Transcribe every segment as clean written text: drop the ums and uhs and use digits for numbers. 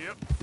Yep.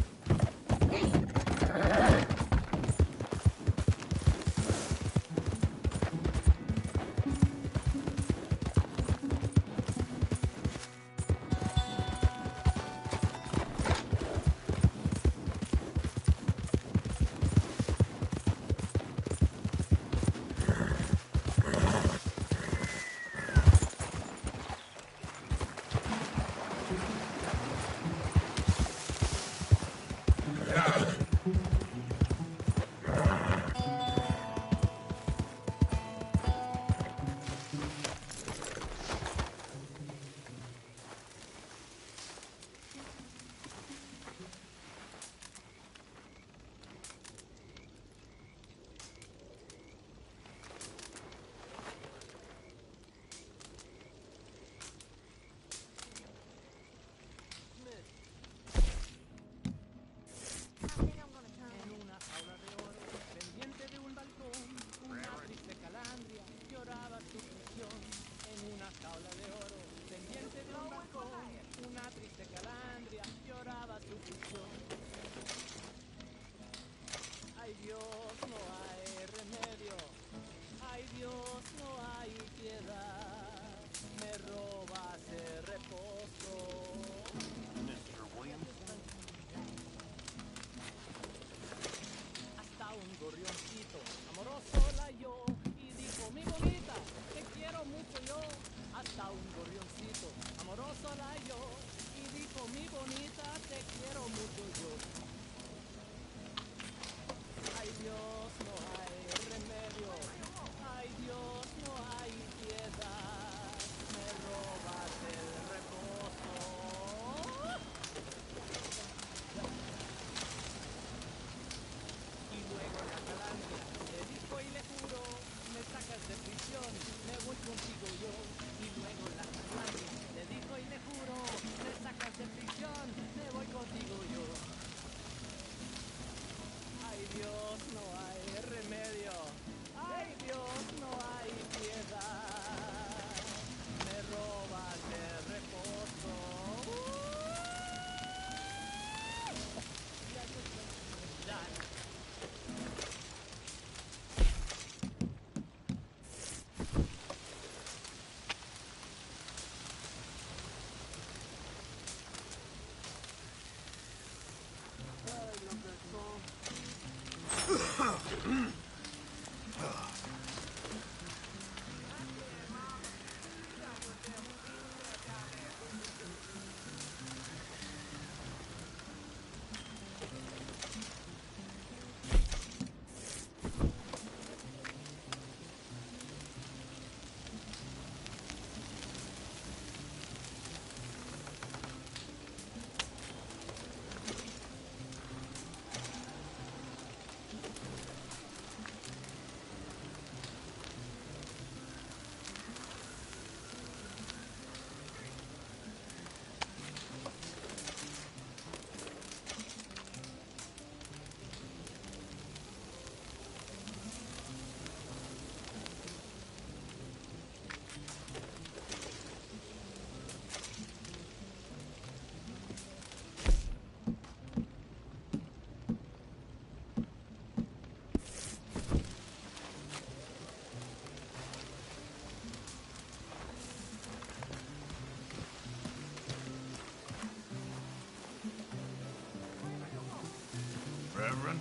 Reverend?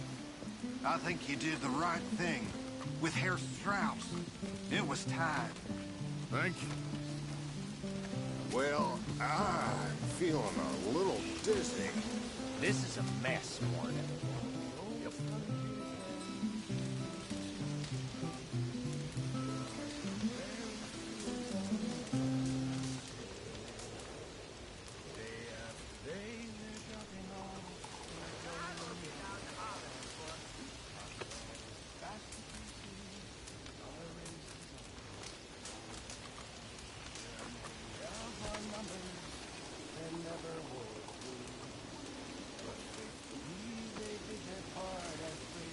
I think you did the right thing with Herr Strauss. It was time. Thank you. Well, I'm feeling a little dizzy. This is a mess, Morgan. Yep. They did their part as free.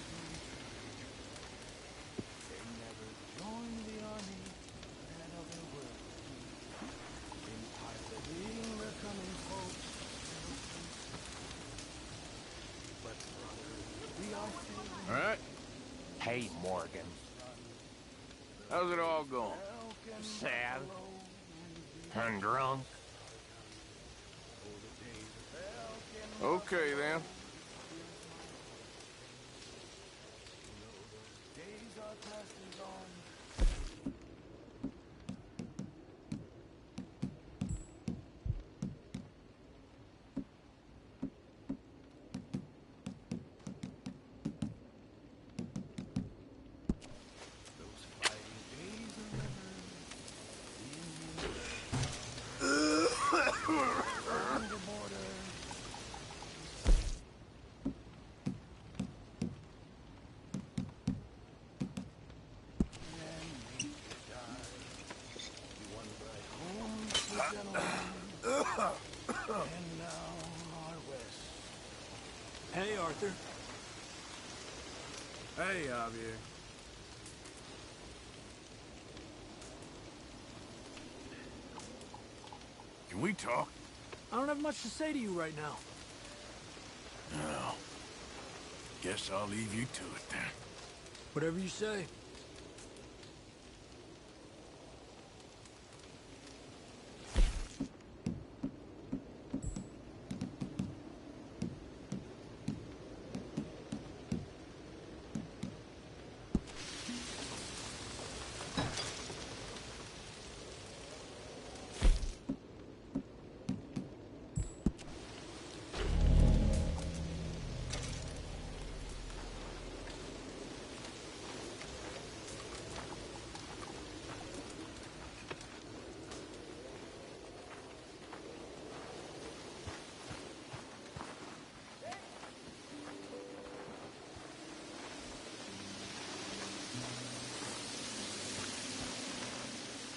All right? Hey, Morgan. How's it all going? Sad. And drunk. Okay, then. Hey, Arthur. Hey, Javier. Can we talk? I don't have much to say to you right now. No. Guess I'll leave you to it then. Whatever you say.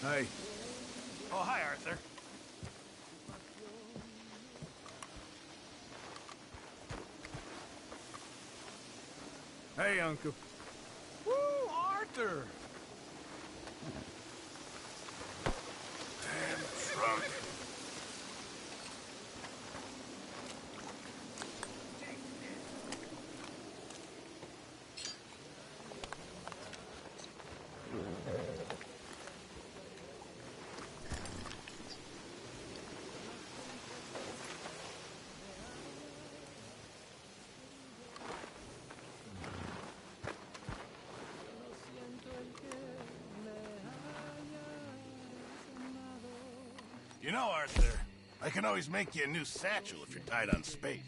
Hey. Oh, hi, Arthur. Hey, Uncle. Woo, Arthur! Damn drunk. You know, Arthur, I can always make you a new satchel if you're tight on space.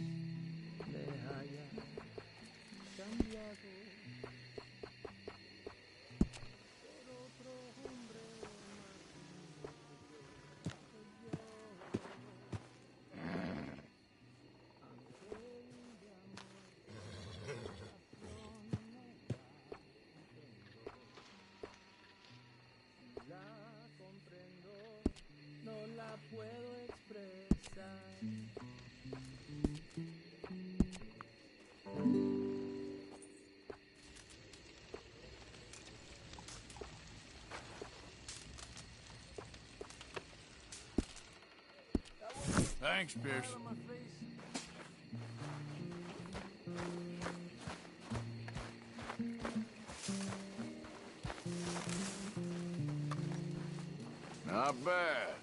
Thanks, Pierce. Not bad.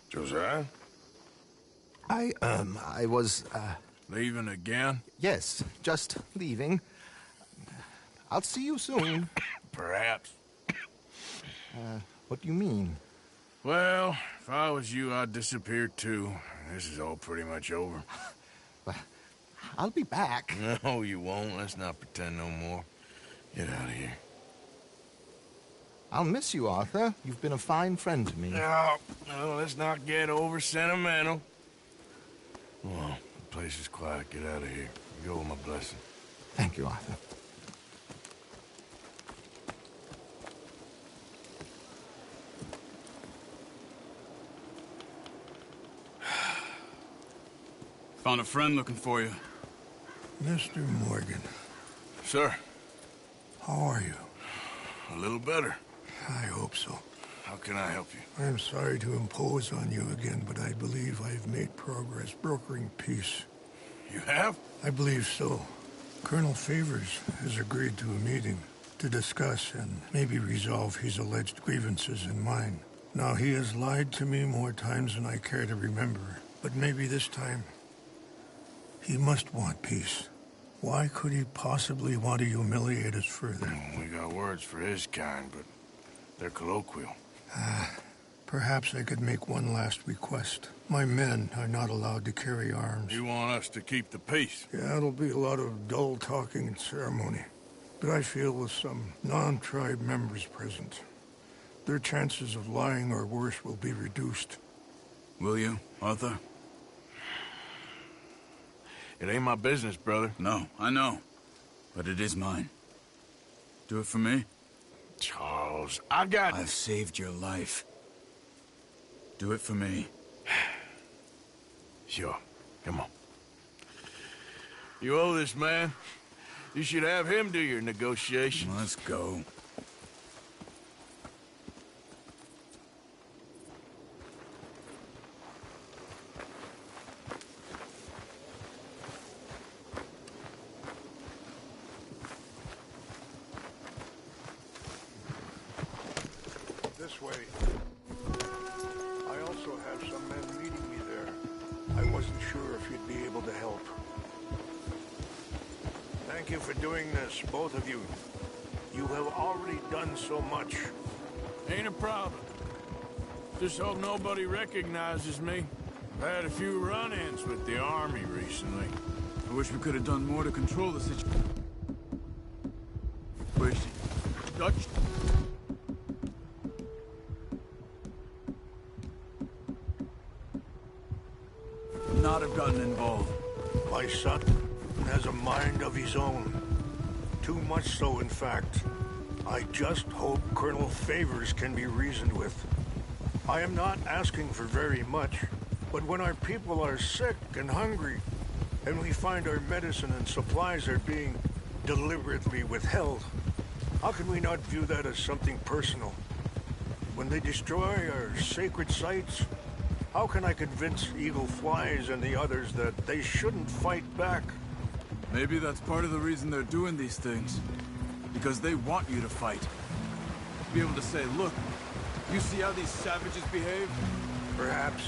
Josiah? I was, Leaving again? yes, just leaving. I'll see you soon. Perhaps. What do you mean? Well, if I was you, I'd disappear too. This is all pretty much over. Well, I'll be back. No, you won't. Let's not pretend no more. Get out of here. I'll miss you, Arthur. You've been a fine friend to me. No, let's not get over sentimental. Well, the place is quiet. Get out of here. You go with my blessing. Thank you, Arthur. Found a friend looking for you. Mr. Morgan, Sir, how are you? a little better. I hope so. How can I help you? I'm sorry to impose on you again, but I believe I've made progress brokering peace. You have? I believe so. Colonel Favors has agreed to a meeting to discuss and maybe resolve his alleged grievances and mine. Now, he has lied to me more times than I care to remember, but maybe this time he must want peace. Why could he possibly want to humiliate us further? We got words for his kind, but they're colloquial. Perhaps I could make one last request. My men are not allowed to carry arms. You want us to keep the peace? Yeah, it'll be a lot of dull talking and ceremony. But I feel with some non-tribe members present, their chances of lying or worse will be reduced. Will you, Arthur? It ain't my business, brother. No, I know. But it is mine. Do it for me? Charles, I got... I've saved your life. Do it for me. Sure. Come on. You owe this man. You should have him do your negotiations. Let's go. This way. I also have some men meeting me there. I wasn't sure if you'd be able to help. Thank you for doing this, both of you. You have already done so much. Ain't a problem. Just hope nobody recognizes me. I've had a few run-ins with the army recently. I wish we could have done more to control the situation. Dutch? Not have gotten involved. My son has a mind of his own. Too much so, in fact. I just hope Colonel Favors can be reasoned with. I am not asking for very much, but when our people are sick and hungry, and we find our medicine and supplies are being deliberately withheld, how can we not view that as something personal? When they destroy our sacred sites, how can I convince Eagle Flies and the others that they shouldn't fight back? Maybe that's part of the reason they're doing these things. Because they want you to fight. Be able to say, look, you see how these savages behave? Perhaps.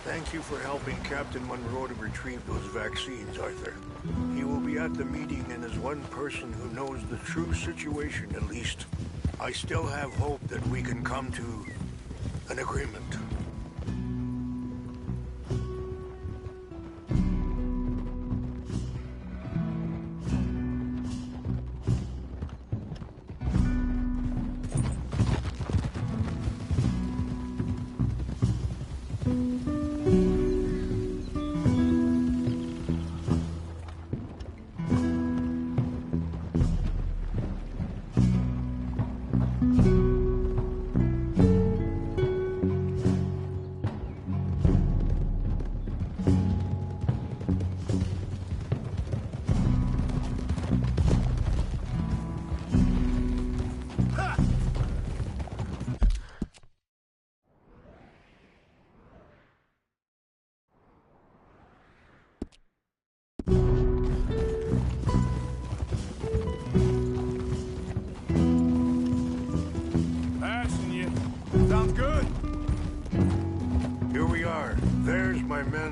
Thank you for helping Captain Monroe to retrieve those vaccines, Arthur. He will be at the meeting and is one person who knows the true situation, at least. I still have hope that we can come to an agreement.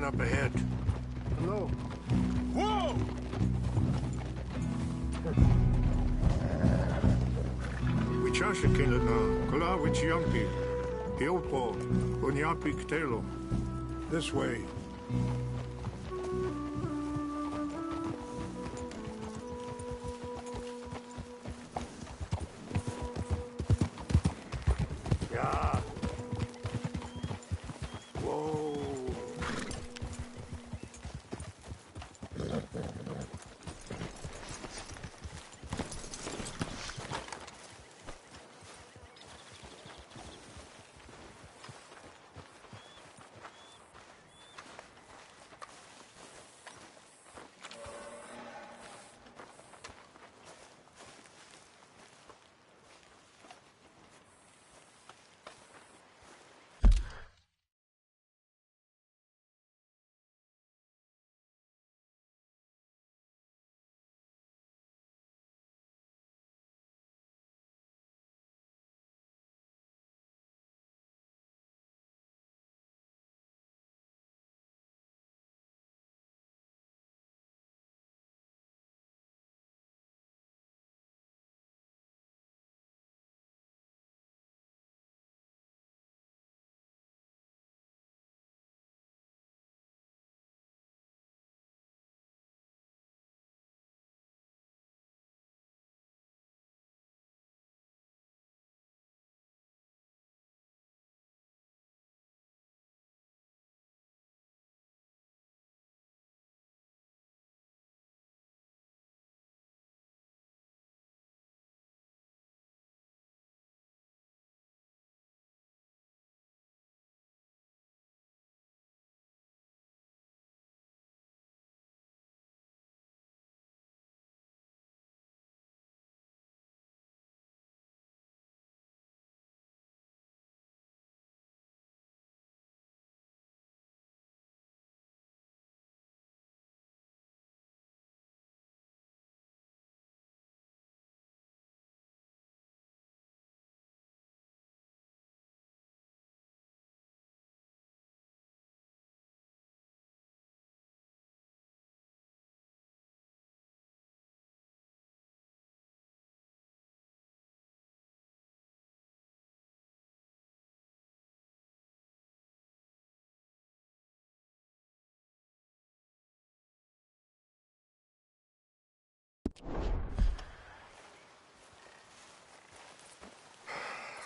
man up ahead. Hello. Whoa! Wichashikina na kula wichiampi. Hiopo, unyapi ktelo. This way. Yeah. Whoa.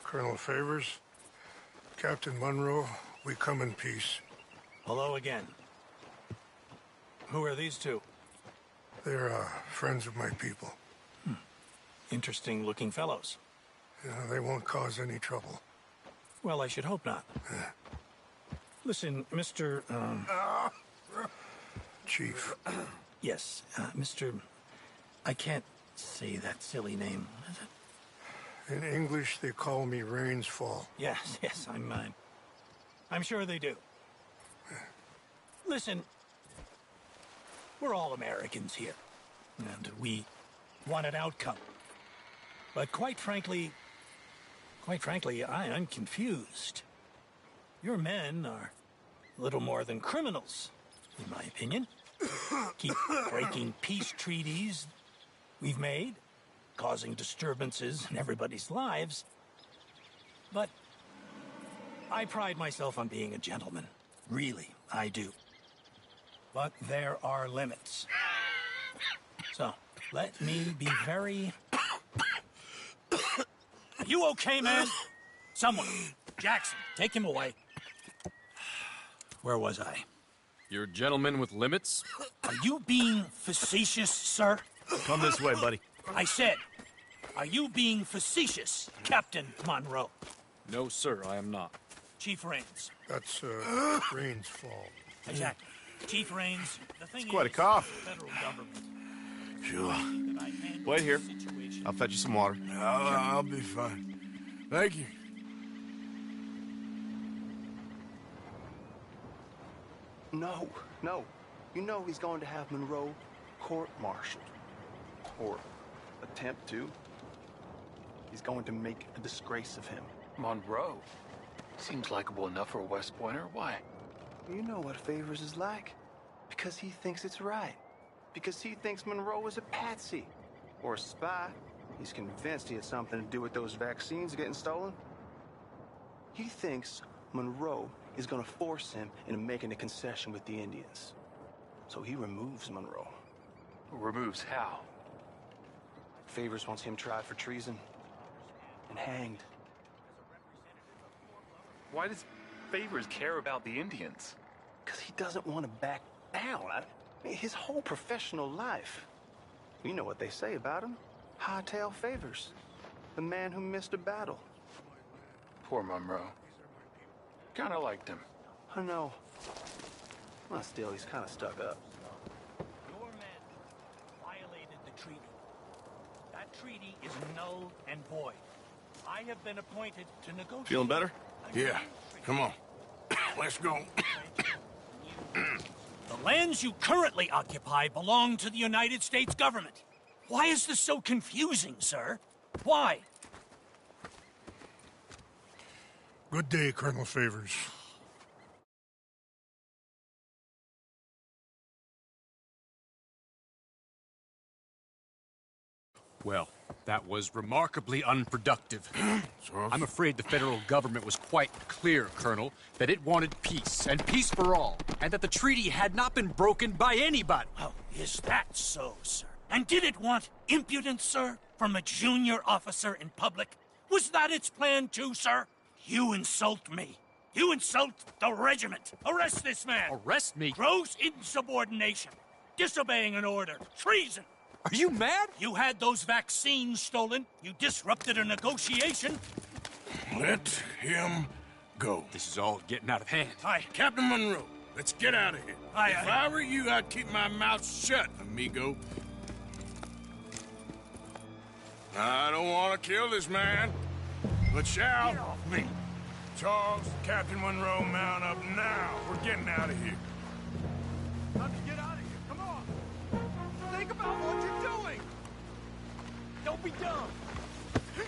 Colonel Favors, Captain Monroe, we come in peace. Hello again. Who are these two? They're friends of my people. Interesting looking fellows. They won't cause any trouble. Well, I should hope not. Listen, Mr. Chief. Yes, Mr. I can't say that silly name. Is it? In English, they call me Rainsfall. Yes, I'm sure they do. Listen, we're all Americans here, and we want an outcome. But quite frankly, I'm confused. Your men are a little more than criminals, in my opinion. Keep breaking peace treaties we've made, causing disturbances in everybody's lives. But I pride myself on being a gentleman. Really, I do. But there are limits. So, let me be very... Are you okay, man? Someone. Jackson, take him away. Where was I? You're a gentleman with limits? Are you being facetious, sir? Come this way, buddy. I said, are you being facetious, Captain Monroe? No, sir, I am not. Chief Raines. That's Rains' fault. Exactly. Chief Raines, the thing It's quite a is, cough. the federal government. Sure. that I handle Wait here. the situation- I'll fetch you some water. I'll be fine. Thank you. No. You know he's going to have Monroe court-martialed. Or attempt to. He's going to make a disgrace of him. Monroe? Seems likable enough for a West Pointer. Why? You know what Favors is like. Because he thinks it's right. Because he thinks Monroe is a patsy. Or a spy. He's convinced he had something to do with those vaccines getting stolen. He thinks Monroe is gonna force him into making a concession with the Indians. So he removes Monroe. Removes how? Favors wants him tried for treason and hanged. Why does Favors care about the Indians? Because he doesn't want to back down. His whole professional life. You know what they say about him. Hightail Favors. The man who missed a battle. Poor Monroe. Kinda liked him. I know. Well, still, he's kind of stuck up. Your men violated the treaty. That treaty is null and void. I have been appointed to negotiate. Feeling better? Yeah. Come on. Let's go. The lands you currently occupy belong to the United States government. Why is this so confusing, sir? Why? Good day, Colonel Favors. Well, that was remarkably unproductive. I'm afraid the federal government was quite clear, Colonel, that it wanted peace, and peace for all, and that the treaty had not been broken by anybody. Oh, is that so, sir? And did it want impudence, sir, from a junior officer in public? Was that its plan too, sir? You insult me. You insult the regiment. Arrest this man. Arrest me? Gross insubordination. Disobeying an order. Treason. Are you mad? You had those vaccines stolen. You disrupted a negotiation. Let him go. This is all getting out of hand. Aye. Captain Monroe, let's get out of here. Aye, If aye. I were you, I'd keep my mouth shut, amigo. I don't want to kill this man, but shall. Get off me. Charles, Captain Monroe, mount up now. We're getting out of here. Time to get out of here. Come on. Think about what you're doing. Don't be dumb.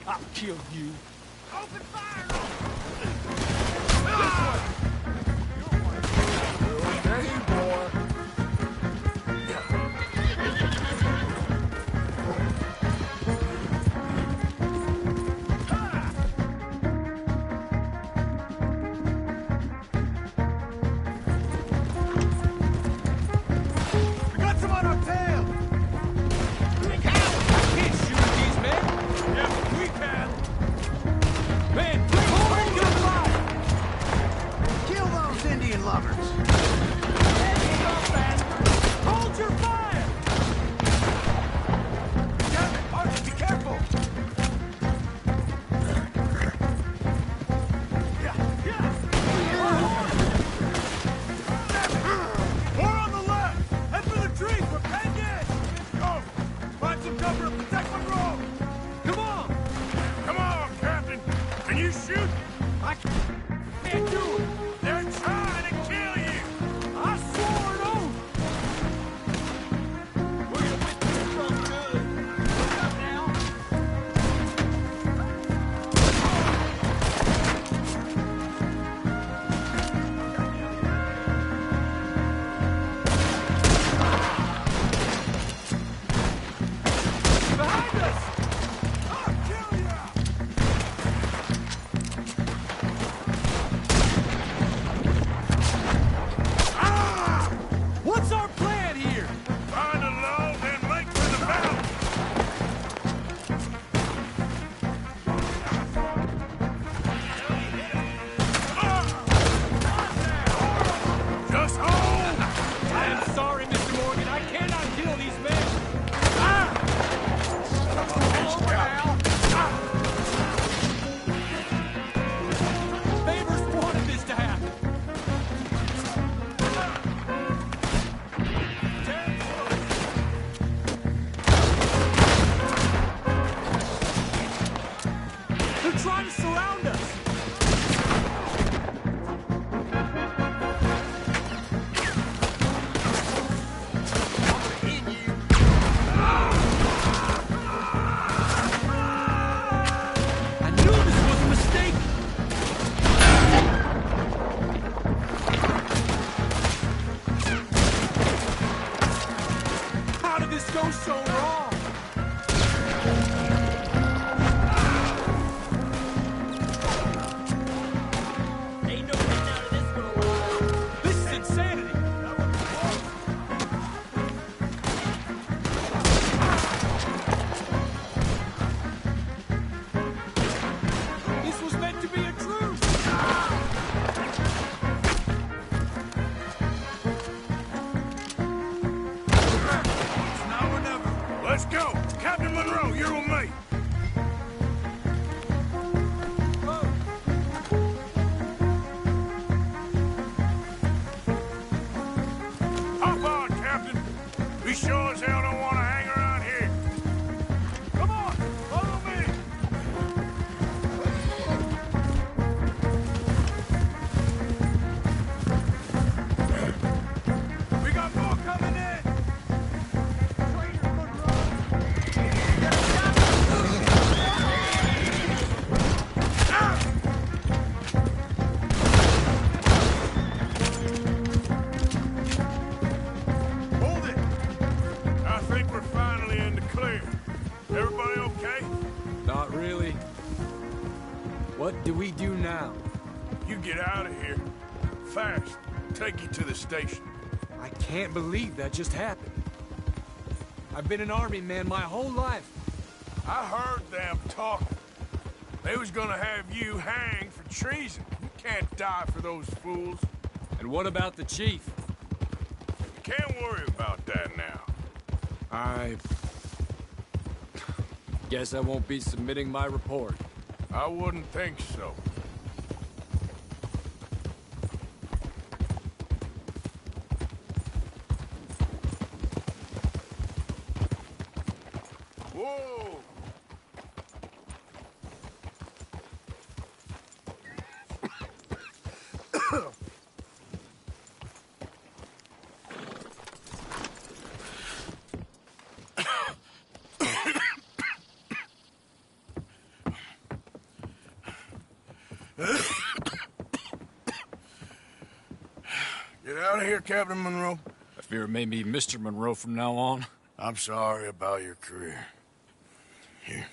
I'll kill you. Open fire on him. We got some on our tail. Can't shoot these men. Yeah, but we can. Man, bring forward your fire! Kill those Indian lovers! Hold your fire. Damn it, Archie, be careful. More on the left! Head for the trees! We're penned in! Go! Find some cover and protect Monroe! Come on! Come on, Captain. Can you shoot? I can't do it! They're trying to kill you. I swore an oath! We're gonna win this from good! Look up now! Behind us! I'll kill ya! You get out of here. Fast. Take you to the station. I can't believe that just happened. I've been an army man my whole life. I heard them talking. They was gonna have you hanged for treason. You can't die for those fools. And what about the chief? You can't worry about that now. I guess I won't be submitting my report. I wouldn't think so. Whoa! Get out of here, Captain Monroe. I fear it may be Mr. Monroe from now on. I'm sorry about your career. Here.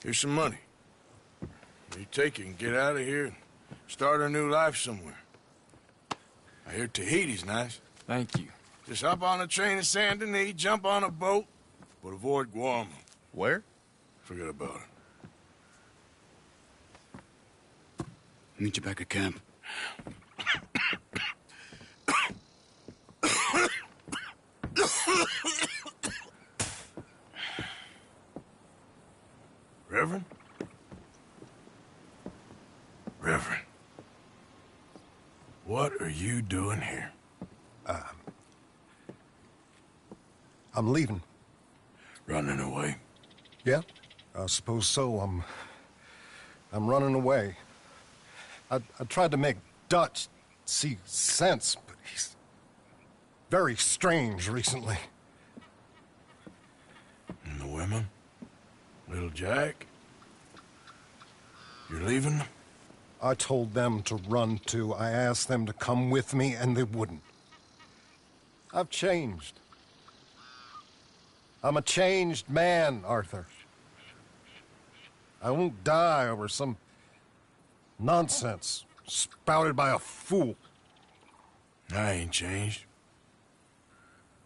Here's some money. You take it and get out of here and start a new life somewhere. I hear Tahiti's nice. Thank you. Just hop on a train to Saint Denis, jump on a boat, but avoid Guam. Where? Forget about it. Meet you back at camp. Reverend? Reverend. What are you doing here? I'm leaving. Running away? Yeah, I suppose so. I'm running away. I tried to make Dutch see sense, but he's very strange recently. And the women? Little Jack? You're leaving them? I told them to run too. I asked them to come with me, and they wouldn't. I've changed. I'm a changed man, Arthur. I won't die over some nonsense spouted by a fool. I ain't changed.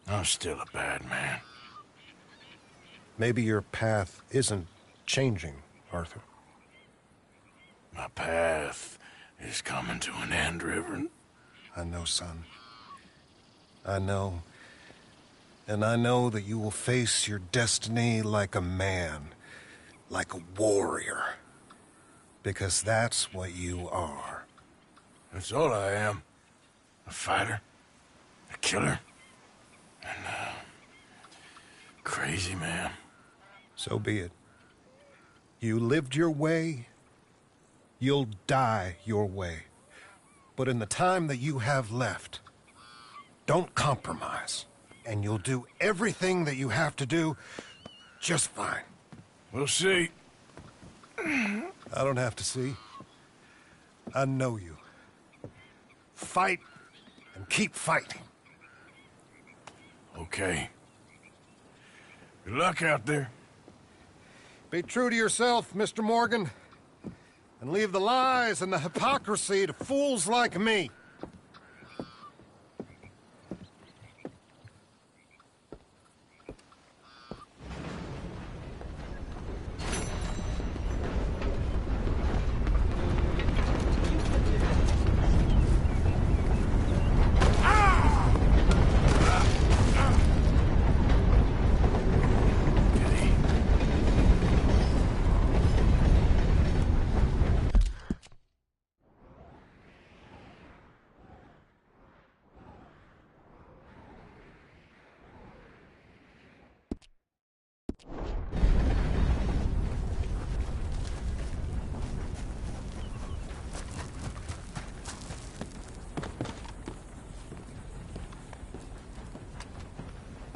I'm still a bad man. Maybe your path isn't changing, Arthur. My path is coming to an end, Reverend. I know, son. I know. And I know that you will face your destiny like a man, like a warrior. Because that's what you are. That's all I am. A fighter, a killer, and a crazy man. So be it. You lived your way, you'll die your way. But in the time that you have left, don't compromise. And you'll do everything that you have to do just fine. We'll see. I don't have to see. I know you. Fight and keep fighting. Okay. Good luck out there. Be true to yourself, Mr. Morgan. And leave the lies and the hypocrisy to fools like me.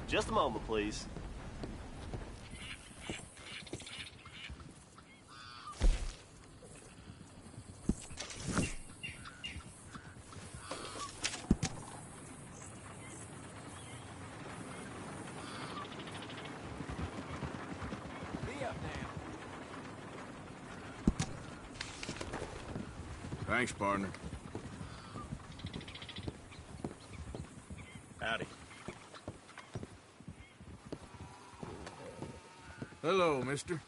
Just a moment, please. Thanks, partner. Howdy. Hello, mister.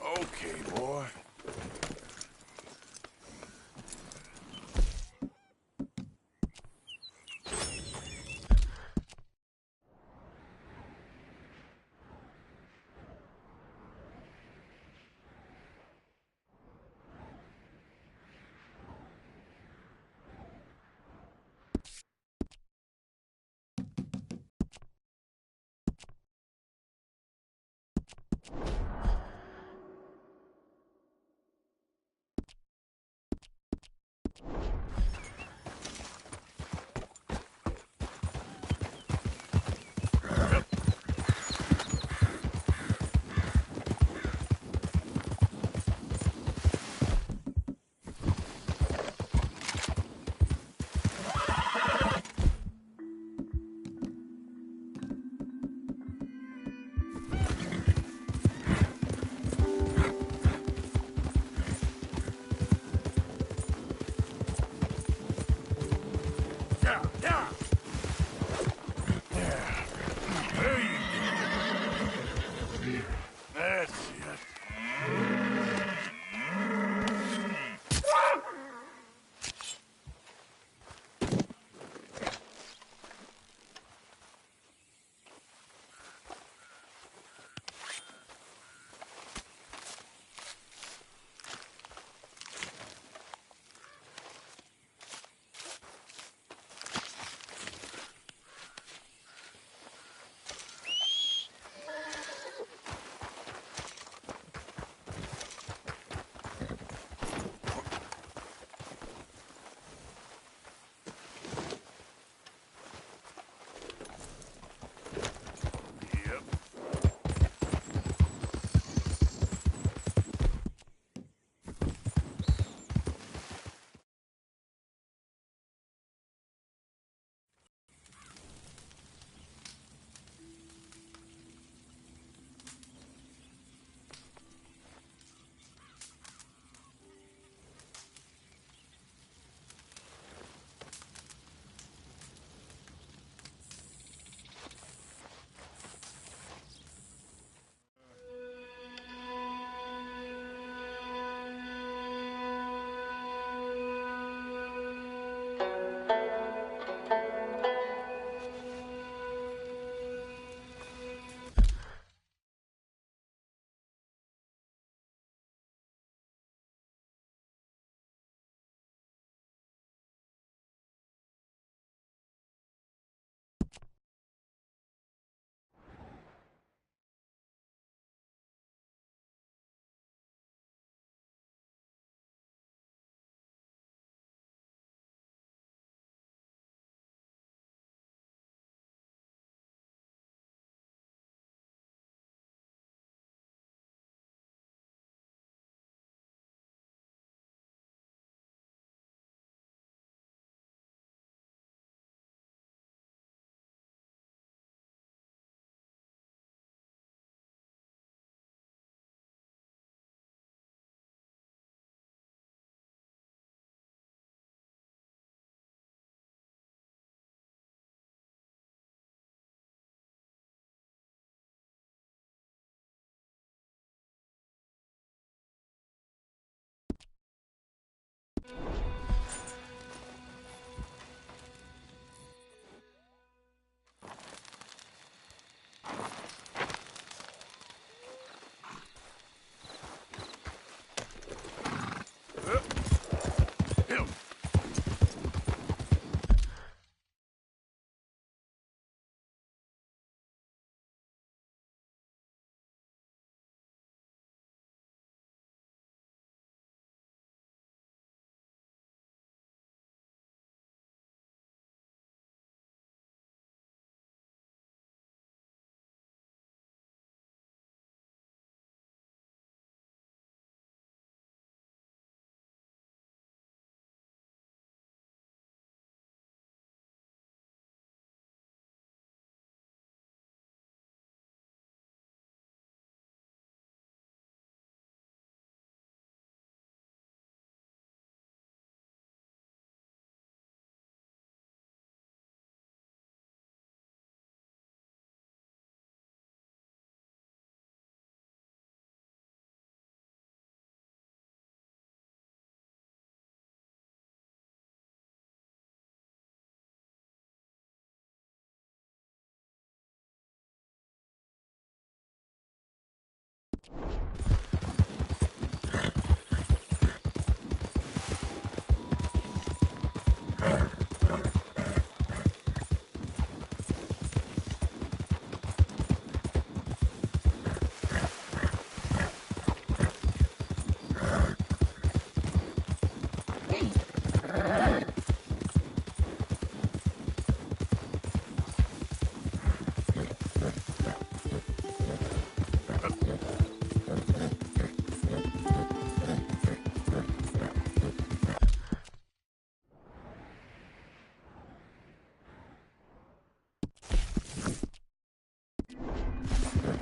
Okay, boy.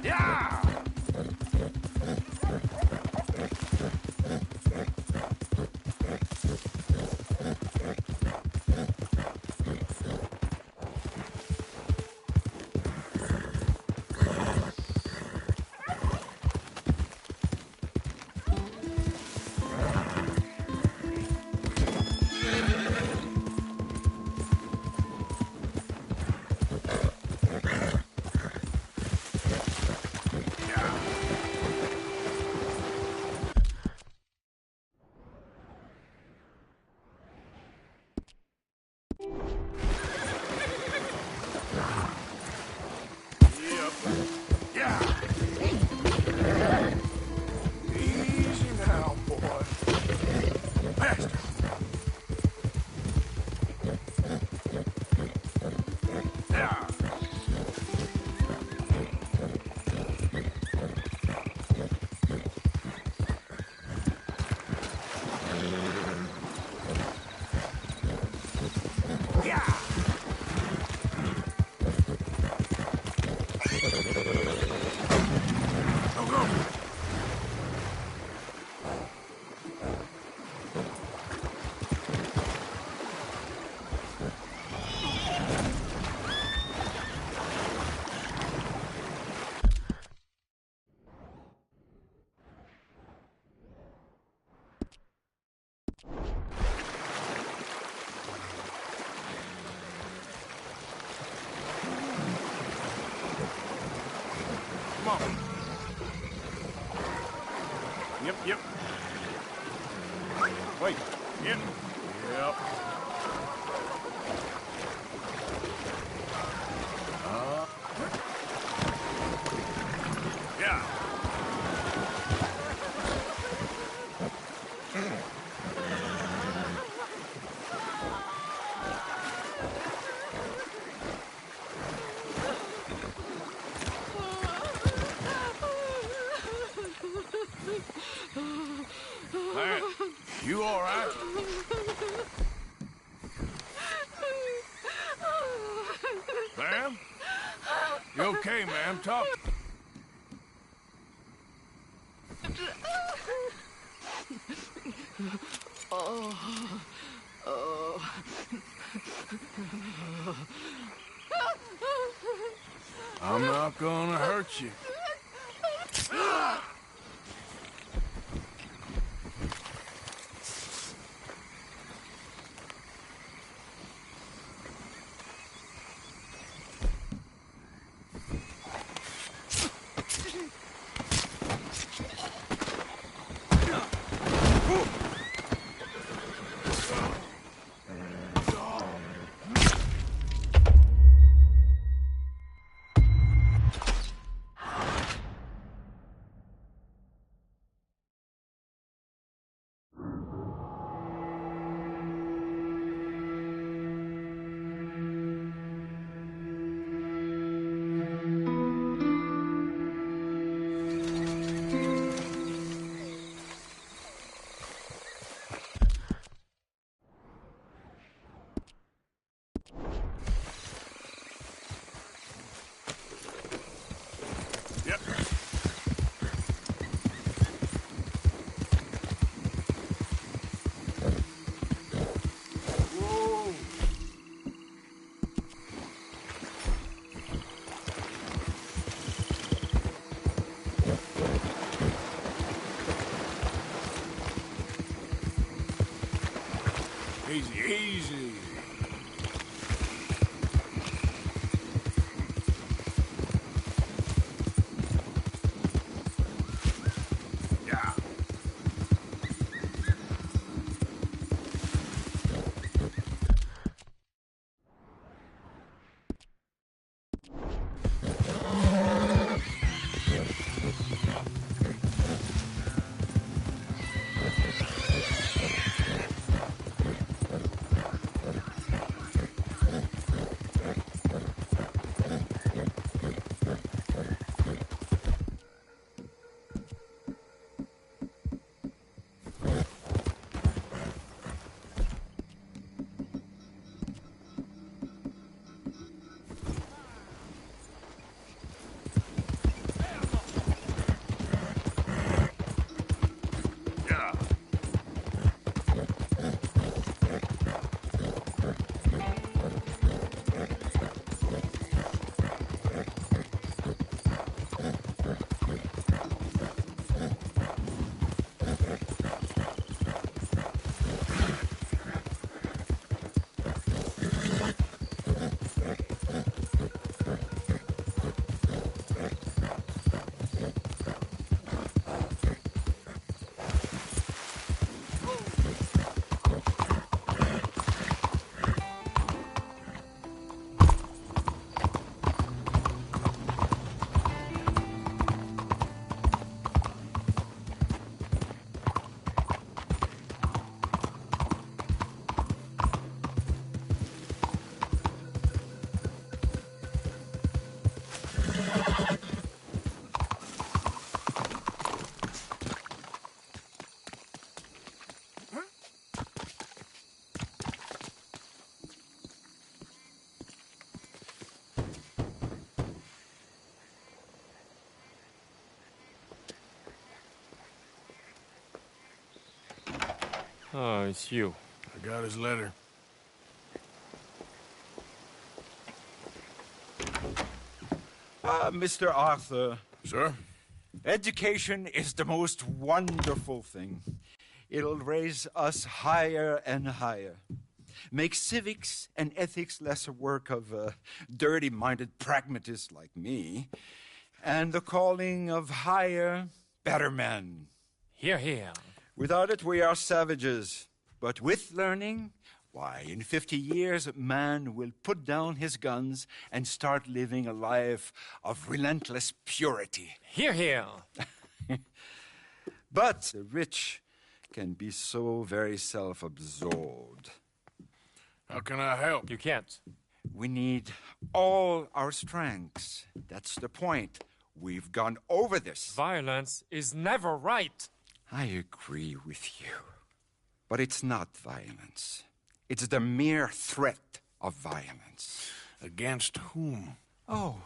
Yeah! Come on. Yep. Wait. Yep. Yeah. Man, you all right? Ma'am? You okay, ma'am? Talk. I'm not gonna hurt you. Easy. Yeah. Oh, it's you. I got his letter. Mr. Arthur. Sir? Education is the most wonderful thing. It'll raise us higher and higher. Make civics and ethics less a work of dirty-minded pragmatists like me, and the calling of higher, better men. Hear, hear. Without it, we are savages. But with learning, why, in 50 years, man will put down his guns and start living a life of relentless purity. Hear, hear. But the rich can be so very self-absorbed. How can I help? You can't. We need all our strengths. That's the point. We've gone over this. Violence is never right. I agree with you. But it's not violence. It's the mere threat of violence. Against whom? Oh.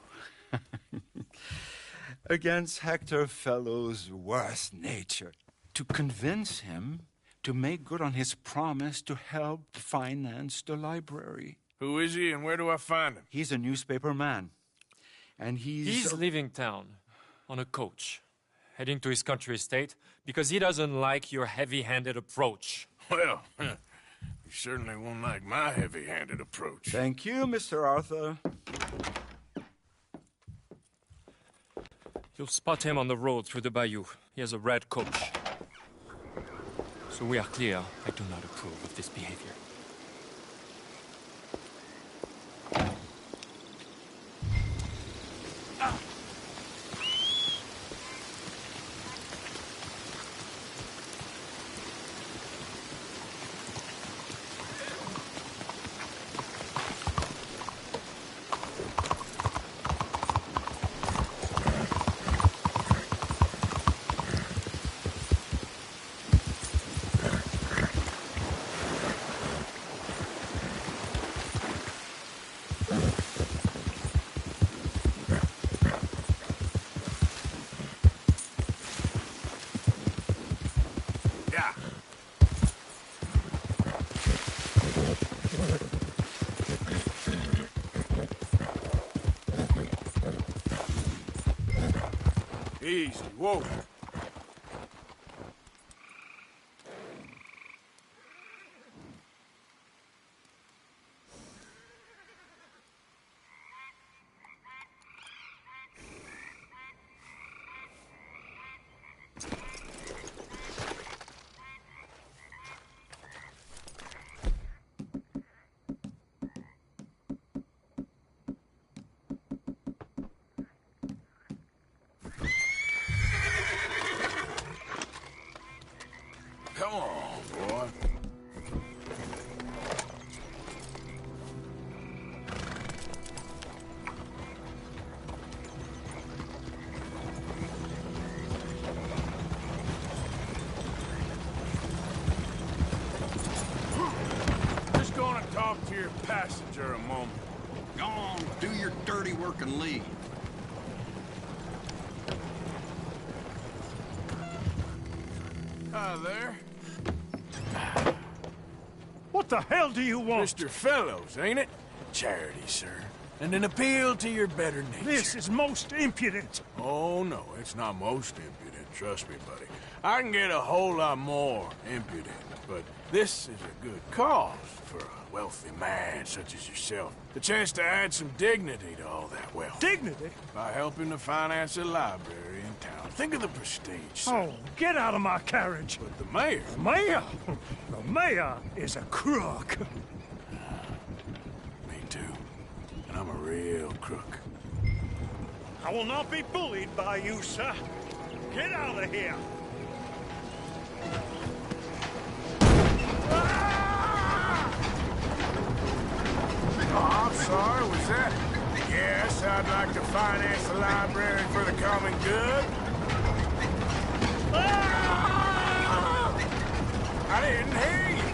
Against Hector Fellow's worst nature. To convince him to make good on his promise to help finance the library. Who is he and where do I find him? He's a newspaper man. And He's leaving town on a coach, heading to his country estate because he doesn't like your heavy-handed approach. Well, you certainly won't like my heavy-handed approach. Thank you, Mr. Arthur. You'll spot him on the road through the bayou. He has a red coach. So we are clear, I do not approve of this behavior. Easy, whoa. Come on, boy. Just gonna talk to your passenger a moment. Go on, do your dirty work and leave. Hi there. What the hell do you want? Mr. Fellows, ain't it? Charity, sir. And an appeal to your better nature. This is most impudent. Oh, no, it's not most impudent. Trust me, buddy. I can get a whole lot more impudent, but this is a good cause for a wealthy man such as yourself. The chance to add some dignity to all that wealth. Dignity? By helping to finance a library in town. Think of the prestige, sir. Oh, get out of my carriage. But the mayor... The mayor? The mayor is a crook. Me too. And I'm a real crook. I will not be bullied by you, sir. Get out of here. Oh, I'm sorry, was that? Yes, I'd like to finance the library for the common good. I didn't hear you.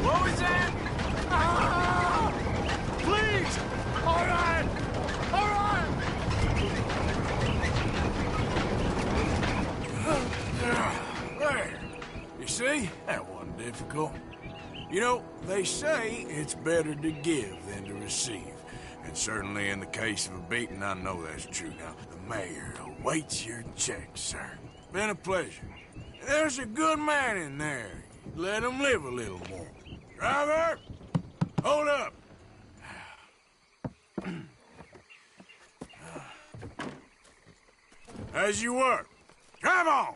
What was that? Please! All right! All right! difficult. You know, they say it's better to give than to receive. And certainly in the case of a beating, I know that's true. Now, the mayor awaits your check, sir. Been a pleasure. There's a good man in there. Let him live a little more. Driver! Hold up! As you were. Drive on!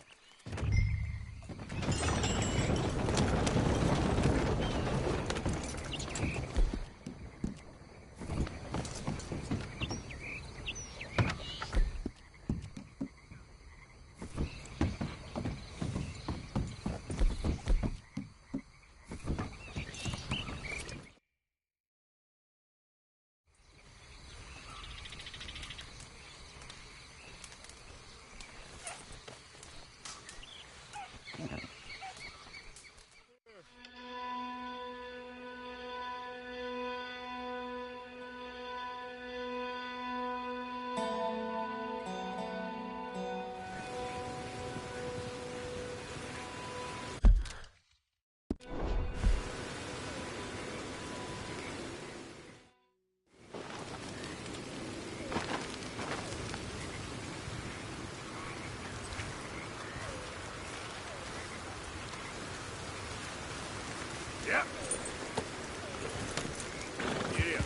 Yep. Yeah.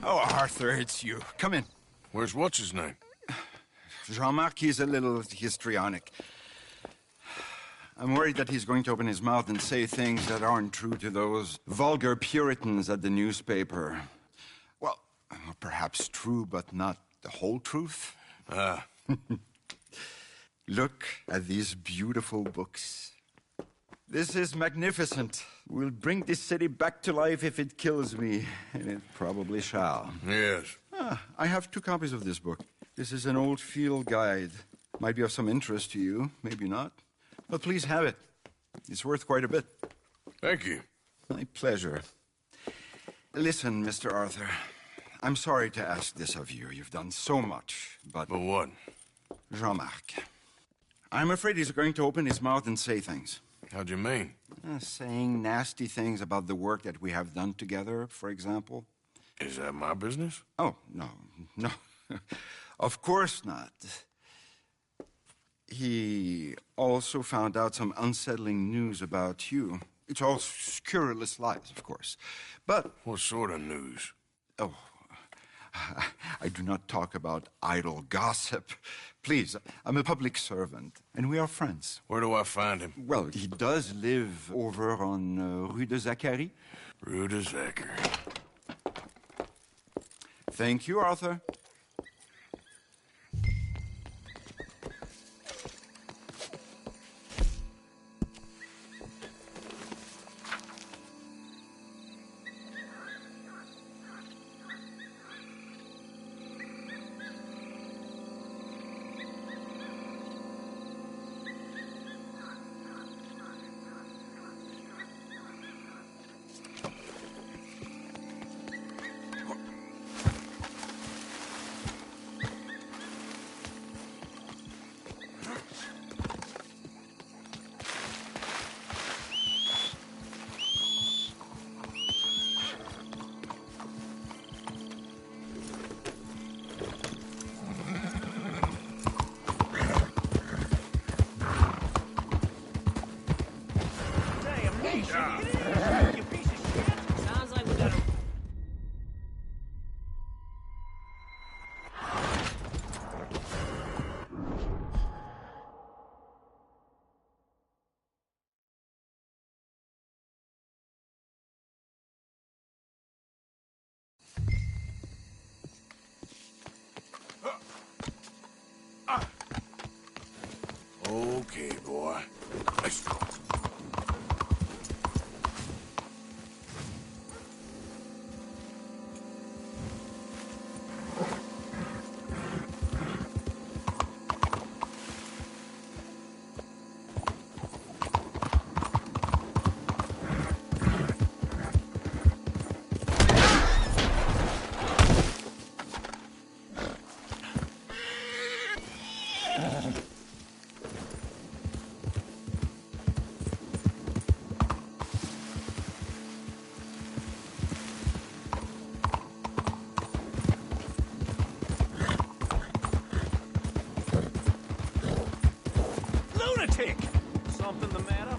Oh, Arthur, it's you. Come in. Where's what's-his-name? Jean-Marc, he's a little histrionic. I'm worried that he's going to open his mouth and say things that aren't true to those vulgar Puritans at the newspaper. Well, perhaps true, but not the whole truth. Look at these beautiful books. This is magnificent. We'll bring this city back to life if it kills me, and it probably shall. Yes. I have 2 copies of this book. This is an old field guide. Might be of some interest to you, maybe not. But please have it. It's worth quite a bit. Thank you. My pleasure. Listen, Mr. Arthur, I'm sorry to ask this of you. You've done so much, but... But what? Jean-Marc. I'm afraid he's going to open his mouth and say things. How do you mean? Saying nasty things about the work that we have done together, for example. Is that my business? Oh, no. Of course not. He also found out some unsettling news about you. It's all scurrilous lies, of course. But... What sort of news? Oh, I do not talk about idle gossip. Please, I'm a public servant, and we are friends. Where do I find him? Well, he does live over on Rue de Zachary. Rue de Zachary. Thank you, Arthur. Okay, boy. Let's go. Lunatic! Something the matter?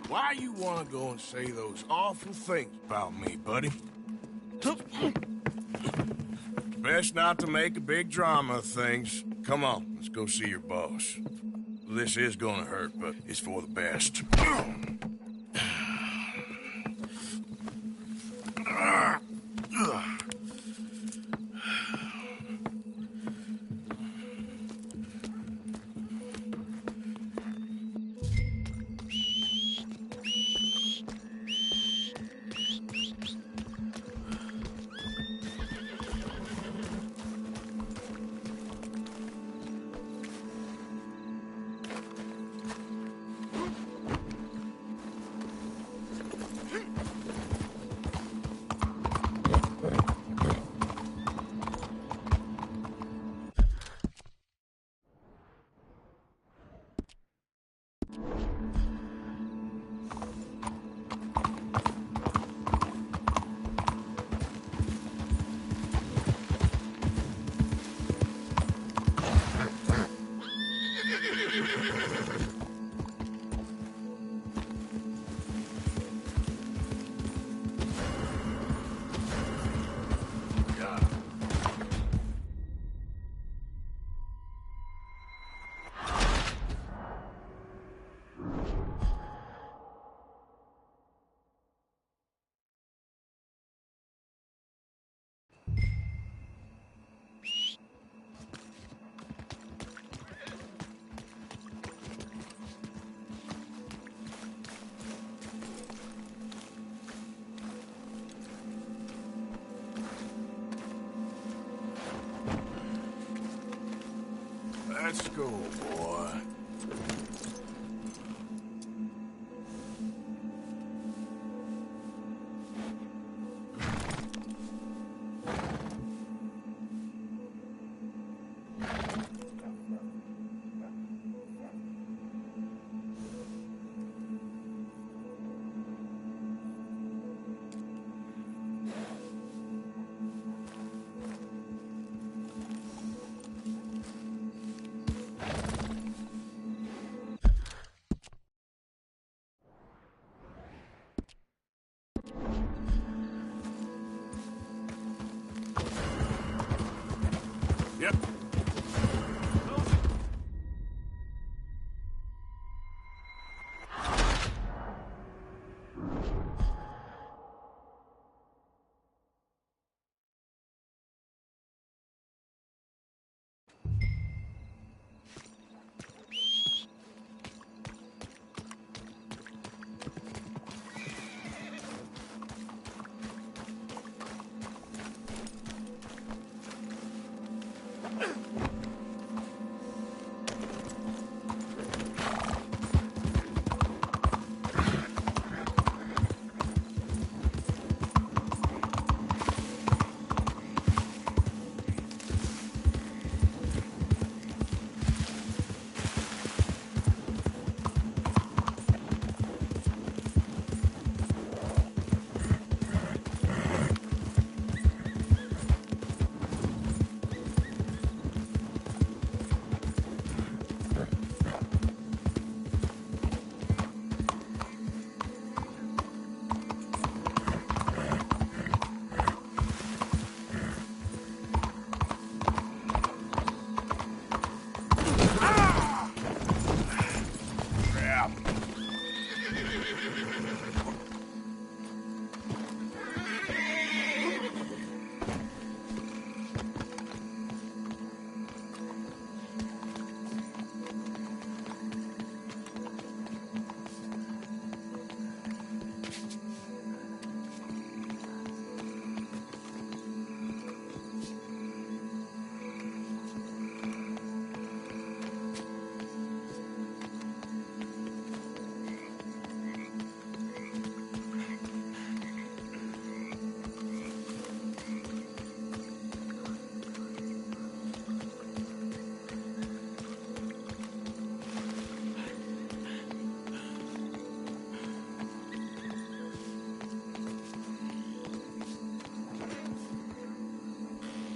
Why you want to go and say those awful things about me, buddy? Best not to make a big drama of things. Come on, let's go see your boss. This is gonna hurt, but it's for the best. Let's go, boy. Yep.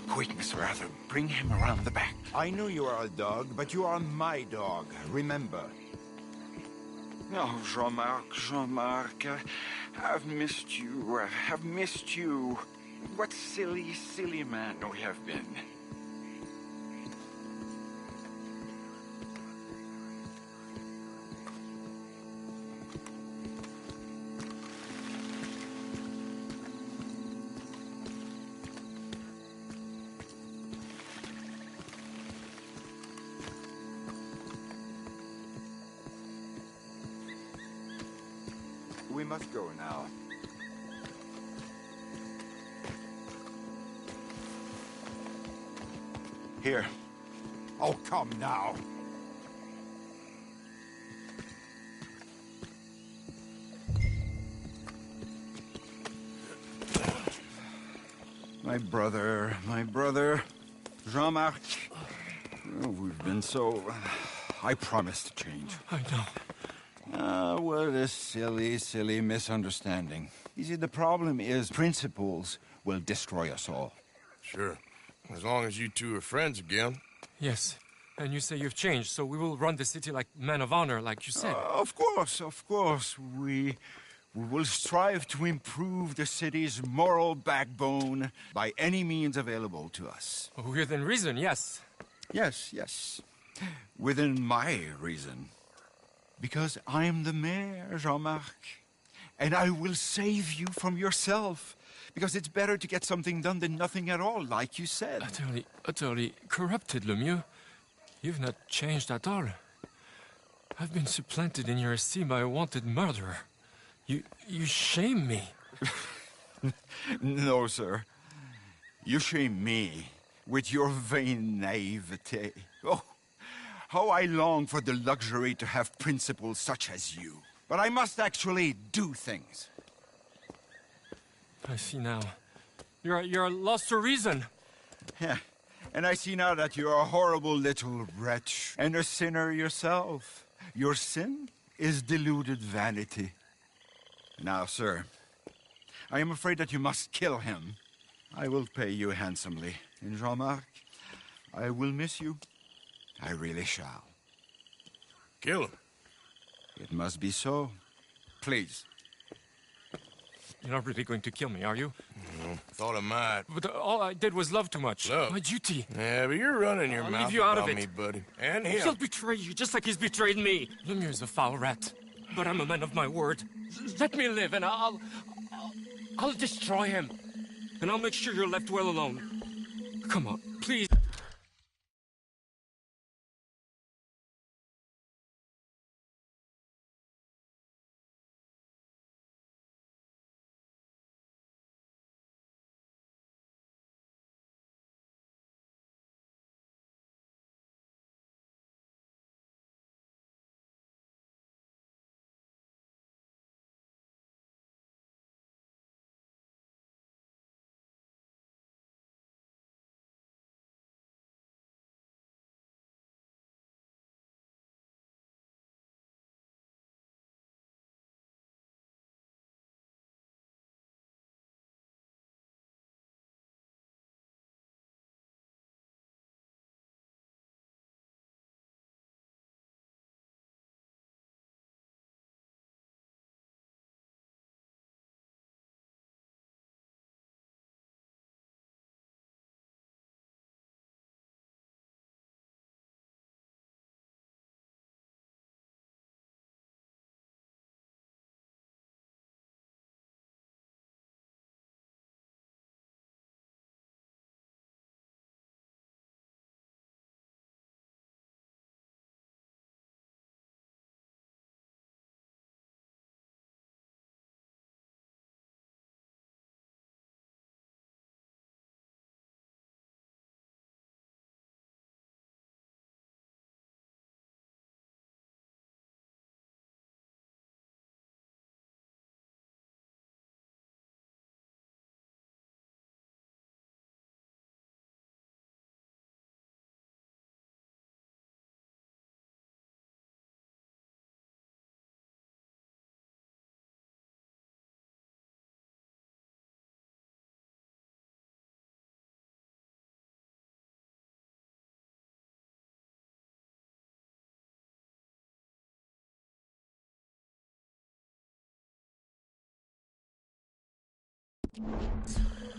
Quick, Mr. Arthur, bring him around the back. I know you are a dog, but you are my dog, remember. Oh, Jean-Marc, Jean-Marc, I've missed you, I've missed you. What silly, silly man we have been. We must go now. Here. Oh, come now. My brother, Jean-Marc. Oh, we've been so... I promise to change. I know. What a silly, silly misunderstanding. You see, the problem is principles will destroy us all. Sure. As long as you two are friends again. Yes. And you say you've changed, so we will run the city like men of honor, like you said. Of course. We will strive to improve the city's moral backbone by any means available to us. Within reason, yes. Yes. Within my reason. Because I'm the mayor, Jean-Marc. And I will save you from yourself. Because it's better to get something done than nothing at all, like you said. Utterly corrupted, Lemieux. You've not changed at all. I've been supplanted in your esteem by a wanted murderer. You shame me. No, sir. You shame me with your vain naivete. Oh, How I long for the luxury to have principles such as you. But I must actually do things. I see now. You're lost to reason. Yeah. And I see now that you're a horrible little wretch. And a sinner yourself. Your sin is deluded vanity. Now, sir, I am afraid that you must kill him. I will pay you handsomely. And Jean-Marc, I will miss you. I really shall. Kill him? It must be so. Please. You're not really going to kill me, are you? Thought I might. But all I did was love too much. Love? My duty. Yeah, but you're running your I'll mouth leave you out about of it. me, buddy. And him. He'll betray you just like he's betrayed me. Lemieux's a foul rat, but I'm a man of my word. Let me live, and I'll destroy him. And I'll make sure you're left well alone. Come on, please.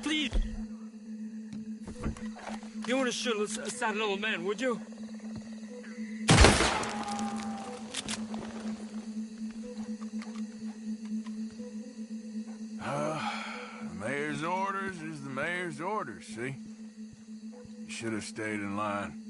Please! You want to shoot a sad little man, would you? The mayor's orders is the mayor's orders, see? You should have stayed in line.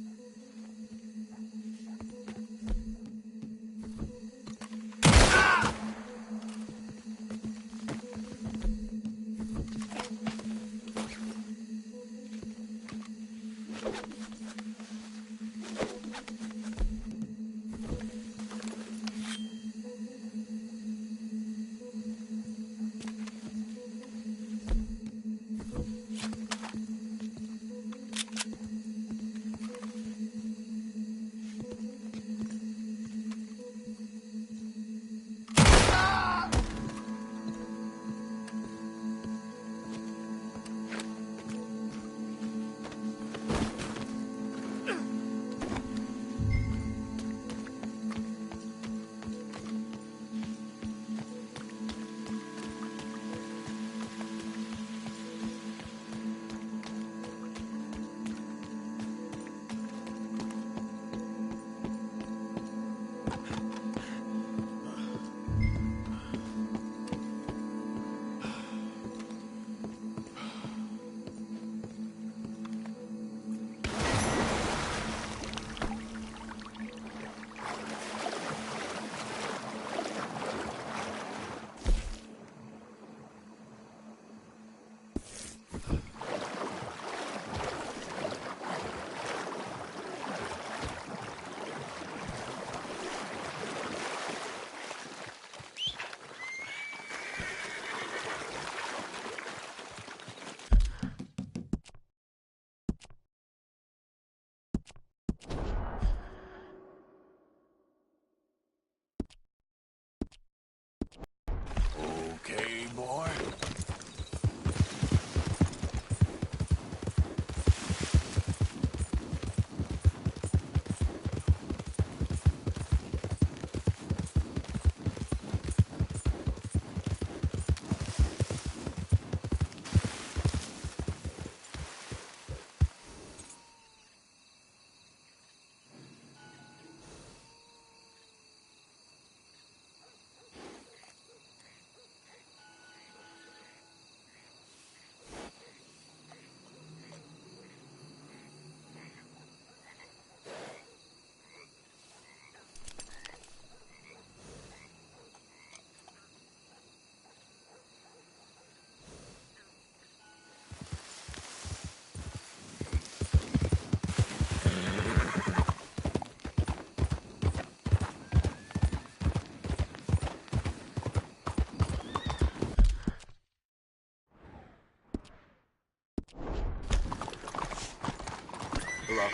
bro.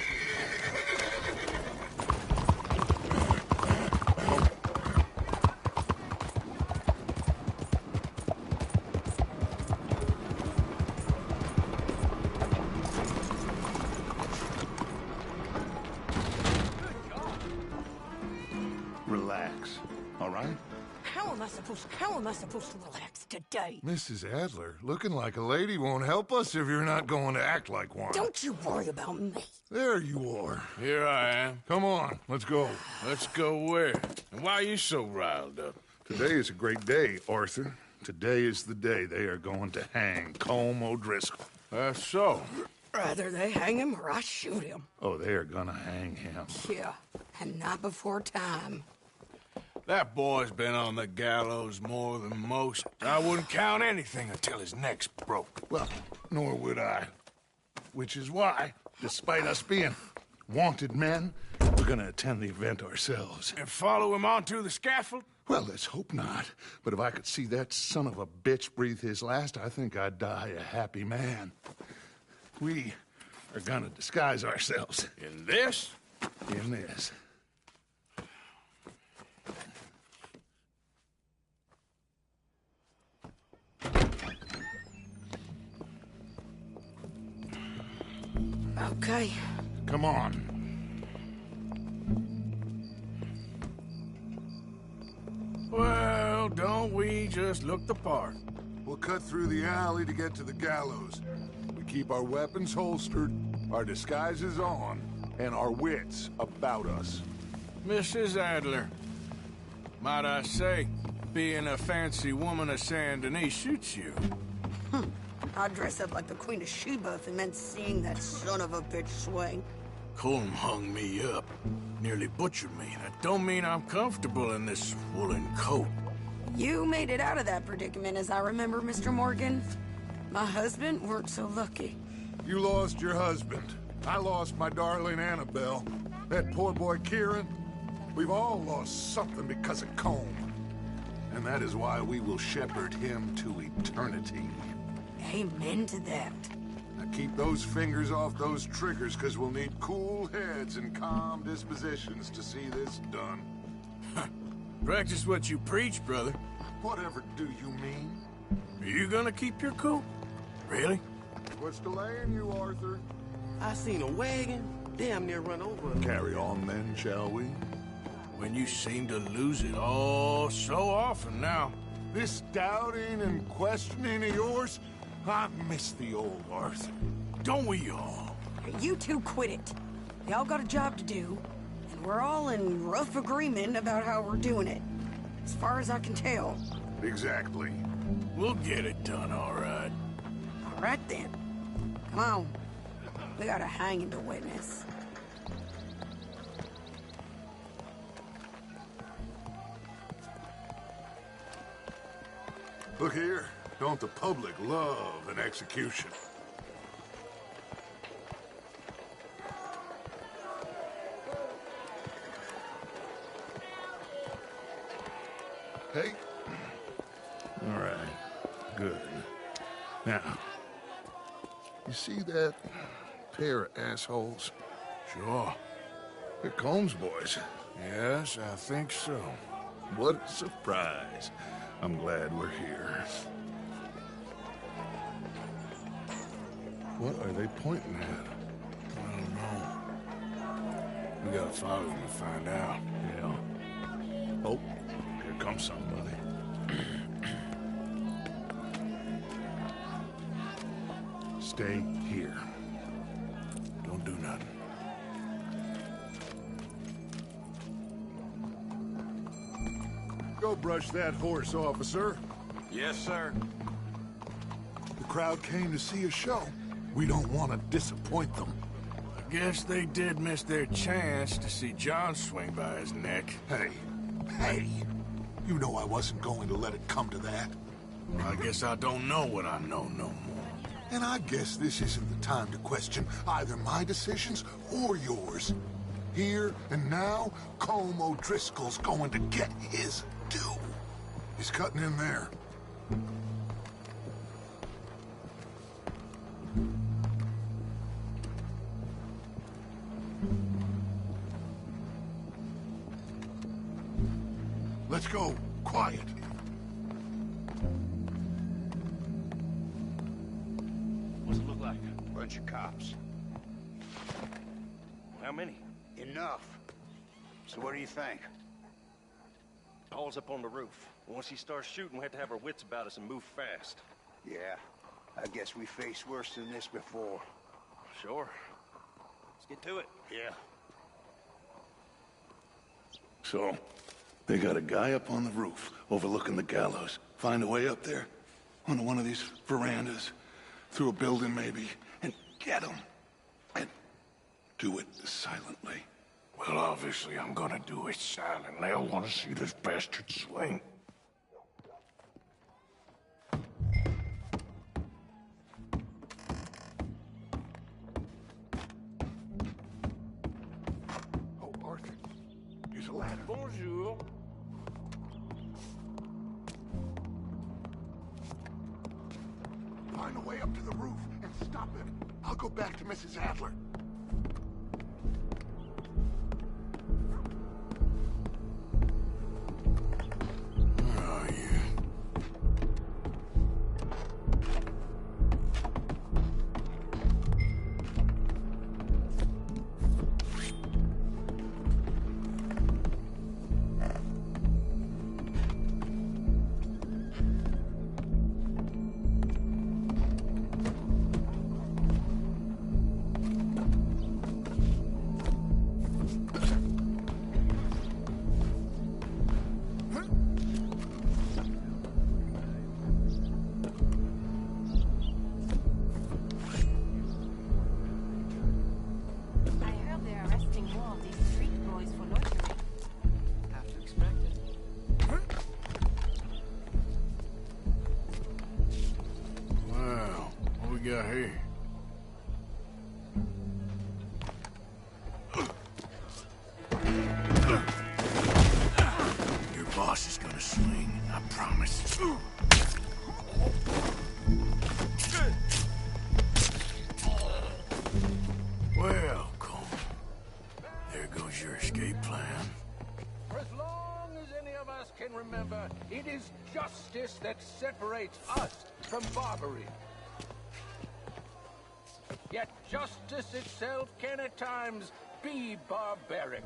Relax, all right? How am I supposed to relax today? Mrs. Adler, looking like a lady won't help us if you're not going to act like one. Don't you worry about me. There you are. Here I am. Come on, let's go. Let's go where? And why are you so riled up? Today is a great day, Arthur. Today is the day they are going to hang Colm O'Driscoll. That's so. Rather they hang him or I shoot him. Oh, they are gonna hang him. Yeah, and not before time. That boy's been on the gallows more than most. I wouldn't count anything until his neck's broke. Well, nor would I. Which is why, despite us being wanted men, we're gonna attend the event ourselves. And follow him onto the scaffold? Well, let's hope not. But if I could see that son of a bitch breathe his last, I think I'd die a happy man. We are gonna disguise ourselves. In this? In this. Okay. Come on. Well, don't we just look the part? We'll cut through the alley to get to the gallows. We keep our weapons holstered, our disguises on, and our wits about us. Mrs. Adler, might I say, being a fancy woman of Saint Denis suits you. I'd dress up like the Queen of Sheba if it meant seeing that son of a bitch swing. Colm hung me up, nearly butchered me. That don't mean I'm comfortable in this woolen coat. You made it out of that predicament, as I remember, Mr. Morgan. My husband weren't so lucky. You lost your husband. I lost my darling Annabelle. That poor boy Kieran. We've all lost something because of Colm. And that is why we will shepherd him to eternity. Amen to that. Now keep those fingers off those triggers, because we'll need cool heads and calm dispositions to see this done. Practice what you preach, brother. Whatever do you mean? Are you gonna keep your cool? Really? What's delaying you, Arthur? I seen a wagon damn near run over. Carry on then, shall we? When you seem to lose it all so often now. This doubting and questioning of yours, I miss the old Arthur. Don't we all? You two quit it. We all got a job to do, and we're all in rough agreement about how we're doing it. As far as I can tell. Exactly. We'll get it done, all right. All right, then. Come on. We got a hanging to witness. Look here. Don't the public love an execution? Hey. All right. Good. Now, you see that pair of assholes? Sure. They're Colm's boys. Yes, I think so. What a surprise. I'm glad we're here. What are they pointing at? I don't know. We gotta follow them and find out. Yeah. Oh, here comes somebody. Stay here. Don't do nothing. Go brush that horse, officer. Yes, sir. The crowd came to see a show. We don't want to disappoint them. I guess they did miss their chance to see John swing by his neck. Hey, you know I wasn't going to let it come to that. Well, I guess I don't know what I know no more. And I guess this isn't the time to question either my decisions or yours. Here and now, Colm O'Driscoll's going to get his due. He's cutting in there. Let's go. Quiet. What's it look like? Bunch of cops. How many? Enough. So what do you think? Paul's up on the roof. Once he starts shooting, we have to have our wits about us and move fast. Yeah, I guess we faced worse than this before. Sure. Let's get to it. Yeah. So, they got a guy up on the roof, overlooking the gallows. Find a way up there, onto one of these verandas, through a building maybe, and get him. And do it silently. Well, obviously I'm gonna do it silently. I want to see this bastard swing. Oh, Arthur. Here's a ladder. Bonjour. Find a way up to the roof and stop him. I'll go back to Mrs. Adler. Got here? Your boss is gonna swing, I promise. Well, Cole, there goes your escape plan. For as long as any of us can remember, it is justice that separates us from barbary. Yet justice itself can at times be barbaric.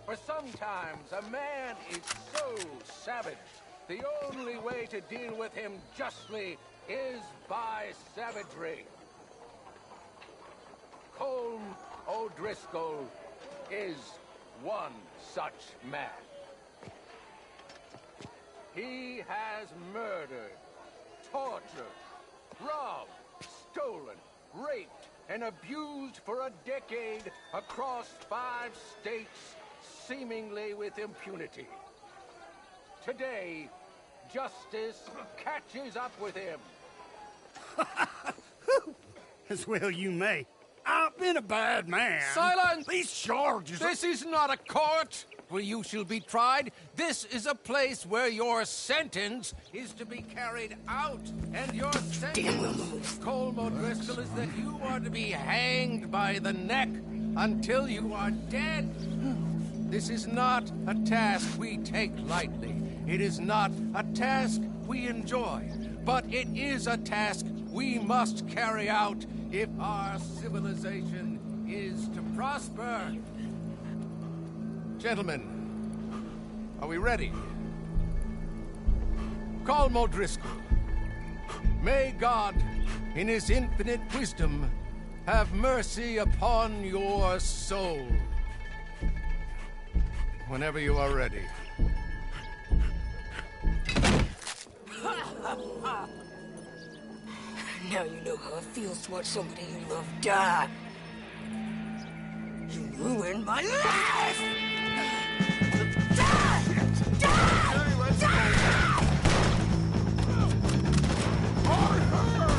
For sometimes a man is so savage, the only way to deal with him justly is by savagery. Colm O'Driscoll is one such man. He has murdered, tortured, robbed, stolen, raped, and abused for a decade across 5 states, seemingly with impunity. Today, justice catches up with him. As well you may. I've been a bad man. Silence! These charges... This is not a court where you shall be tried. This is a place where your sentence is to be carried out. And your sentence, Colm O'Driscoll, is that you are to be hanged by the neck until you are dead. This is not a task we take lightly. It is not a task we enjoy. But it is a task we must carry out if our civilization is to prosper. Gentlemen, are we ready? Colm O'Driscoll, may God, in his infinite wisdom, have mercy upon your soul. Whenever you are ready. Now you know how it feels to watch somebody you love die. You ruined my life! Arthur!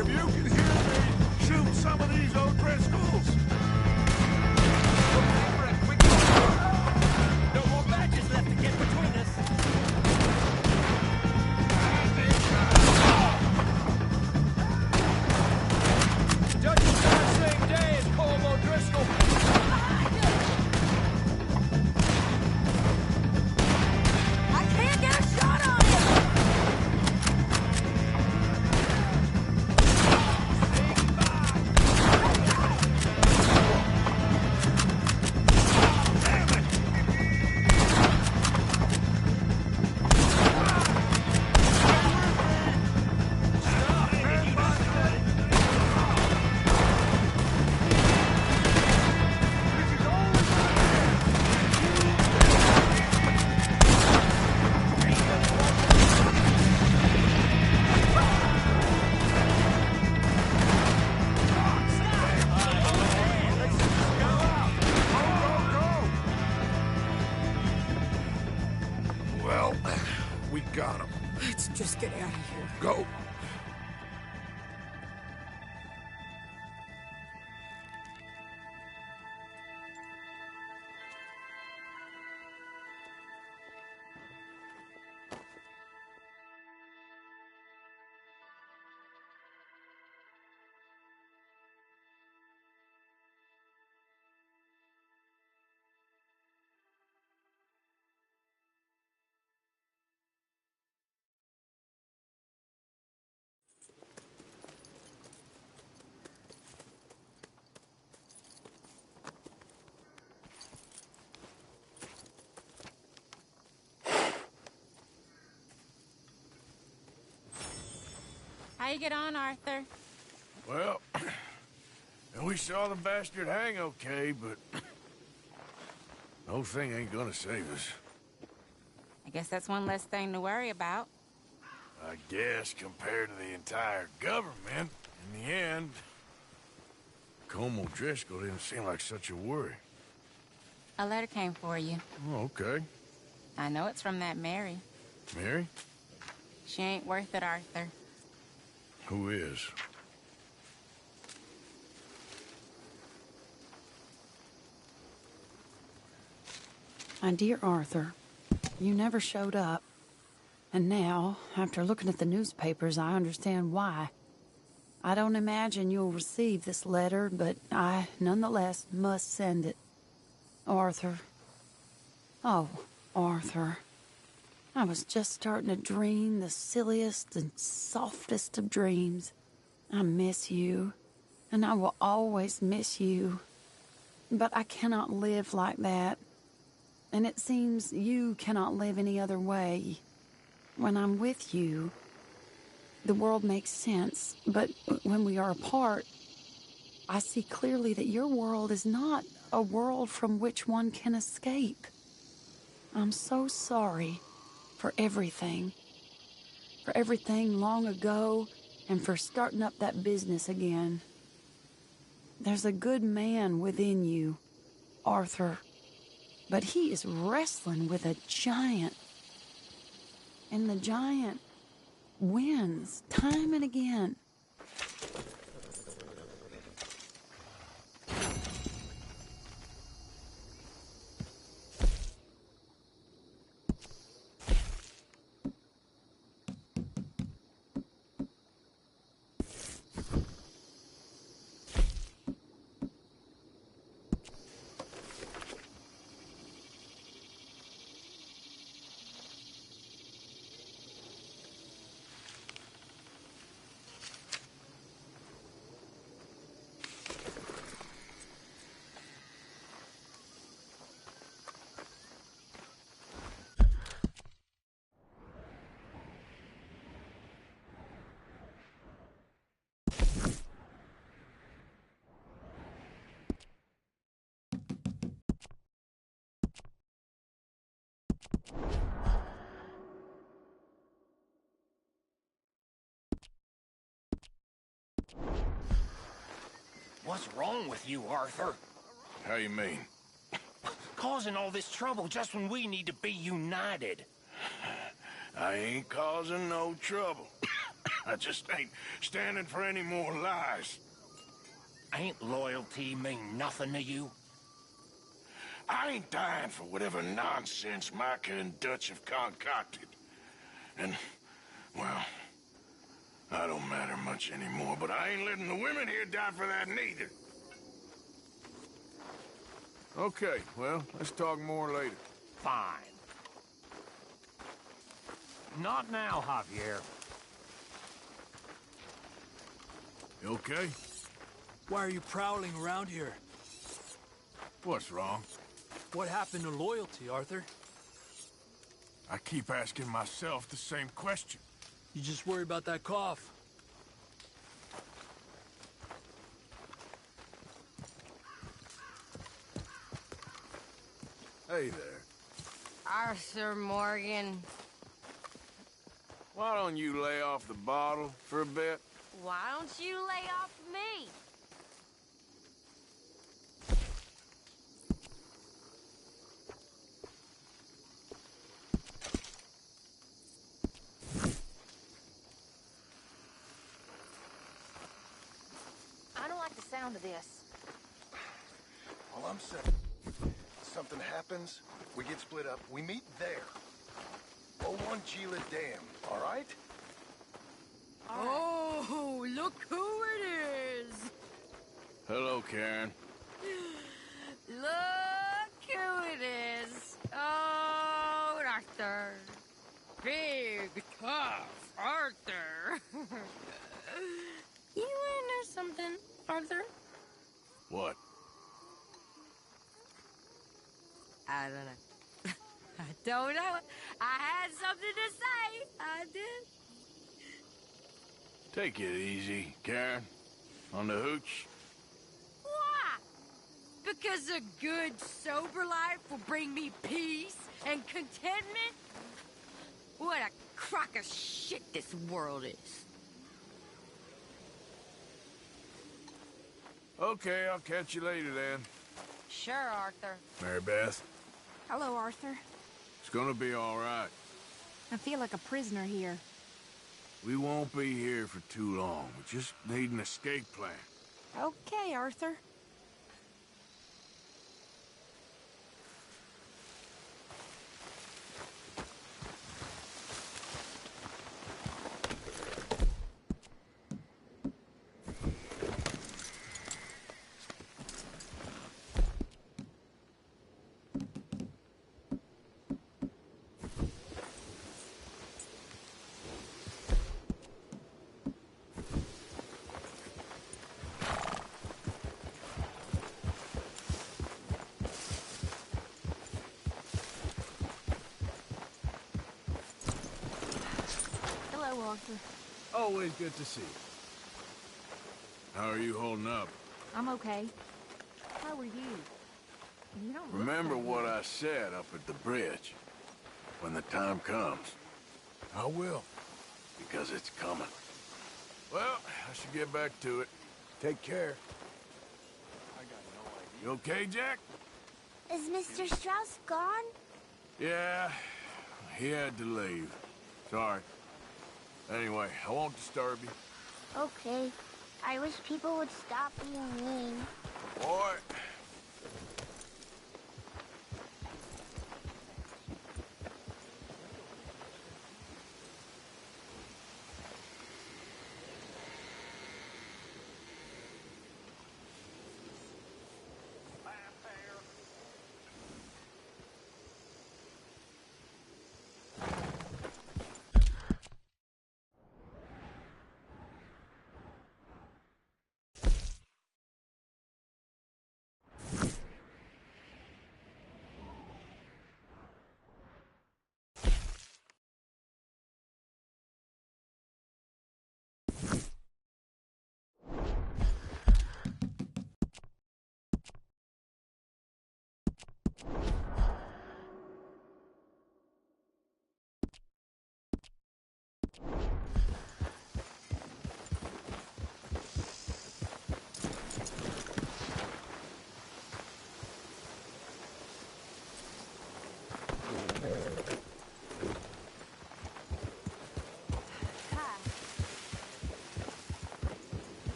If you can hear me, shoot some of these O'Driscolls! No more badges left to get between us. Judges on the same day as Colm O'Driscoll. Just get out of here. Go. How you get on, Arthur? Well, we saw the bastard hang okay, but the whole thing ain't gonna save us. I guess that's one less thing to worry about. I guess compared to the entire government, in the end, Colm O'Driscoll didn't seem like such a worry. A letter came for you. Oh, okay. I know it's from that Mary. Mary? She ain't worth it, Arthur. Who is? My dear Arthur, you never showed up. And now, after looking at the newspapers, I understand why. I don't imagine you'll receive this letter, but I, nonetheless, must send it. Arthur. Oh, Arthur. I was just starting to dream the silliest and softest of dreams. I miss you, and I will always miss you. But I cannot live like that. And it seems you cannot live any other way. When I'm with you, the world makes sense. But when we are apart, I see clearly that your world is not a world from which one can escape. I'm so sorry for everything. For everything long ago, and for starting up that business again. There's a good man within you, Arthur. But he is wrestling with a giant. And the giant wins time and again. What's wrong with you, Arthur? How you mean? Causing all this trouble just when we need to be united. I ain't causing no trouble. I just ain't standing for any more lies. Ain't loyalty mean nothing to you? I ain't dying for whatever nonsense Micah and Dutch have concocted. And, well, I don't matter much anymore, but I ain't letting the women here die for that neither. Okay, well, let's talk more later. Fine. Not now, Javier. You okay? Why are you prowling around here? What's wrong? What happened to loyalty, Arthur? I keep asking myself the same question. You just worry about that cough. Hey there. Arthur Morgan. Why don't you lay off the bottle for a bit? Why don't you lay off me? to this. All I'm saying, something happens, we get split up, we meet there. 01 Gila Dam, all right? Oh, look who it is! Hello, Karen. Look who it is! Oh, Arthur. Big, tough Arthur. You wanna know something, Arthur? What? I don't know. I don't know. I had something to say. I did. Take it easy, Karen. On the hooch. Why? Because a good, sober life will bring me peace and contentment? What a crock of shit this world is. Okay, I'll catch you later then. Sure, Arthur. Mary Beth, Hello, Arthur. it's gonna be all right. I feel like a prisoner here. We won't be here for too long. We just need an escape plan. Okay, Arthur. Hello, Arthur. Always good to see you. How are you holding up? I'm okay. How are you? You don't look Remember that what good. I said up at the bridge? When the time comes. I will. Because it's coming. Well, I should get back to it. Take care. You okay, Jack? Is Mr. Strauss gone? Yeah, he had to leave. Sorry. Anyway, I won't disturb you. Okay. I wish people would stop being mean. Boy.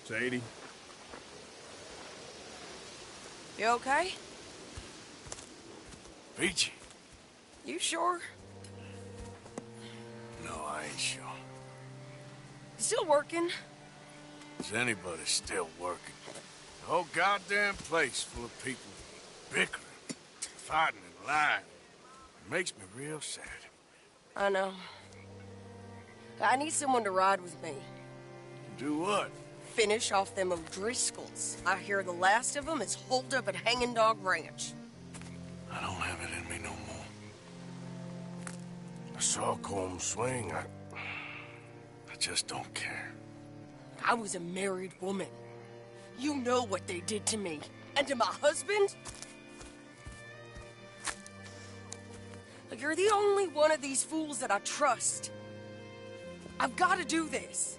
Sadie? You okay? Peachy? You sure? No, I ain't sure. You still working? Is anybody still working? The whole goddamn place full of people bickering, fighting and lying. It makes me real sad. I know. I need someone to ride with me. Do what? Finish off them O'Driscolls. I hear the last of them is holed up at Hanging Dog Ranch. I don't have it in me no more. I saw Colm swing. I just don't care. I was a married woman. You know what they did to me. And to my husband? You're the only one of these fools that I trust. I've got to do this.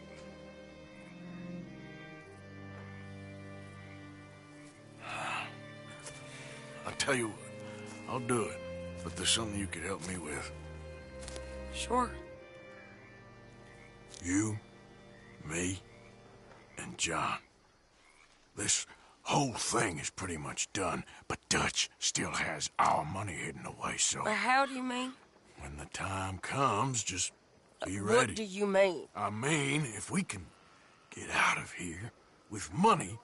tell you what, I'll do it. But there's something you could help me with. Sure. You, me, and John. This whole thing is pretty much done, but Dutch still has our money hidden away, so... How do you mean? When the time comes, just be ready. What do you mean? I mean, if we can get out of here with money,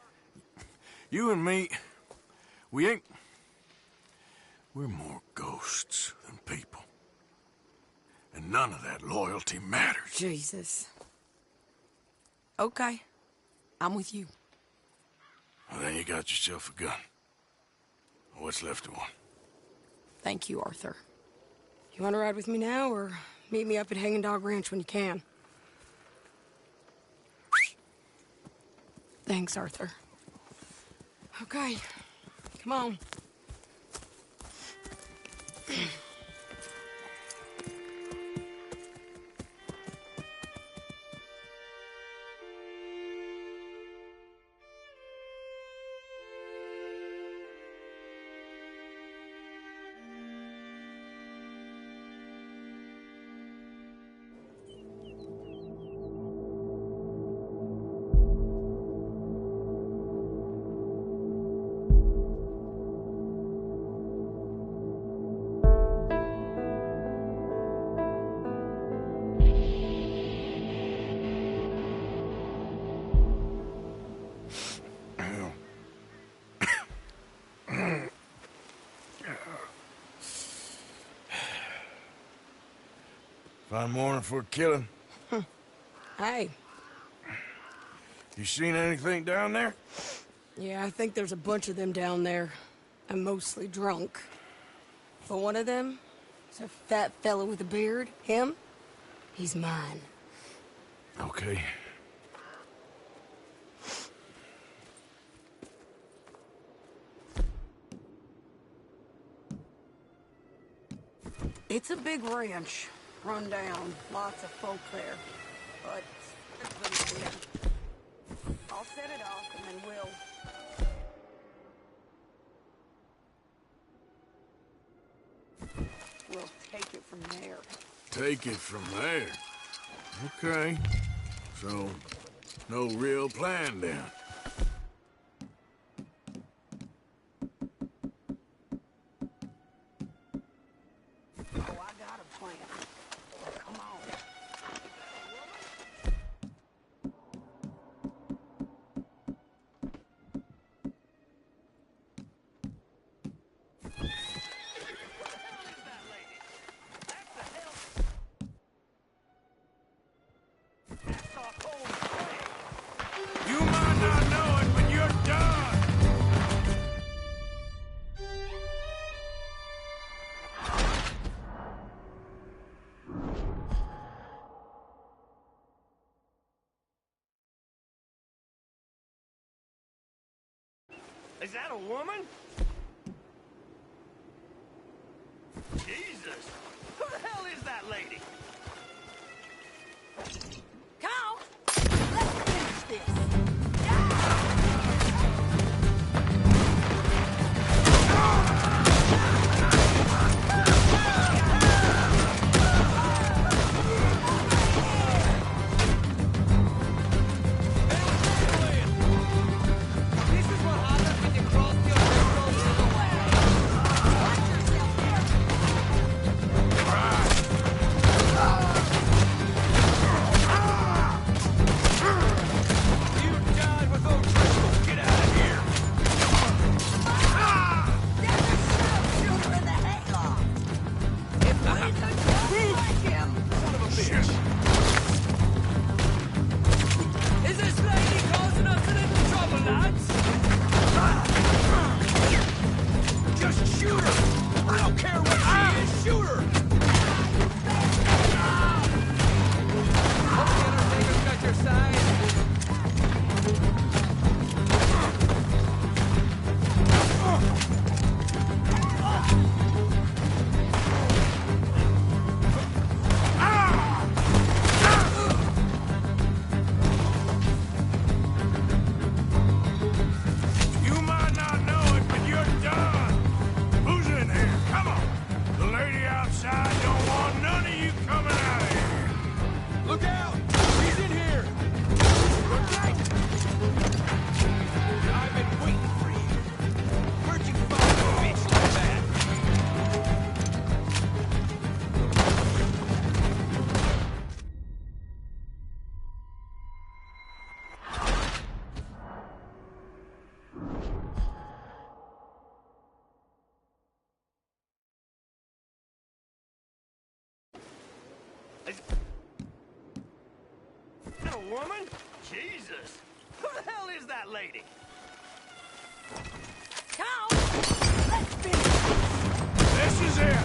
you and me, we're more ghosts than people. And none of that loyalty matters. Jesus. Okay. I'm with you. Well, then you got yourself a gun. What's left of one. Thank you, Arthur. You want to ride with me now, or meet me up at Hanging Dog Ranch when you can? Thanks, Arthur. Okay. Come on. Fine morning for a killing. Hey. You seen anything down there? Yeah, I think there's a bunch of them down there. I'm mostly drunk. But one of them is a fat fella with a beard. Him, he's mine. Okay. It's a big ranch. Run down. Lots of folk there. But it's pretty good. I'll set it off and then we'll take it from there. Take it from there? Okay. So, no real plan then? You might not know it, but you're done! Is that a woman? Jesus! Who the hell is that lady? Carl! Let's finish this! Ah! woman? Jesus! Who the hell is that lady? Come! Let's finish! This is it!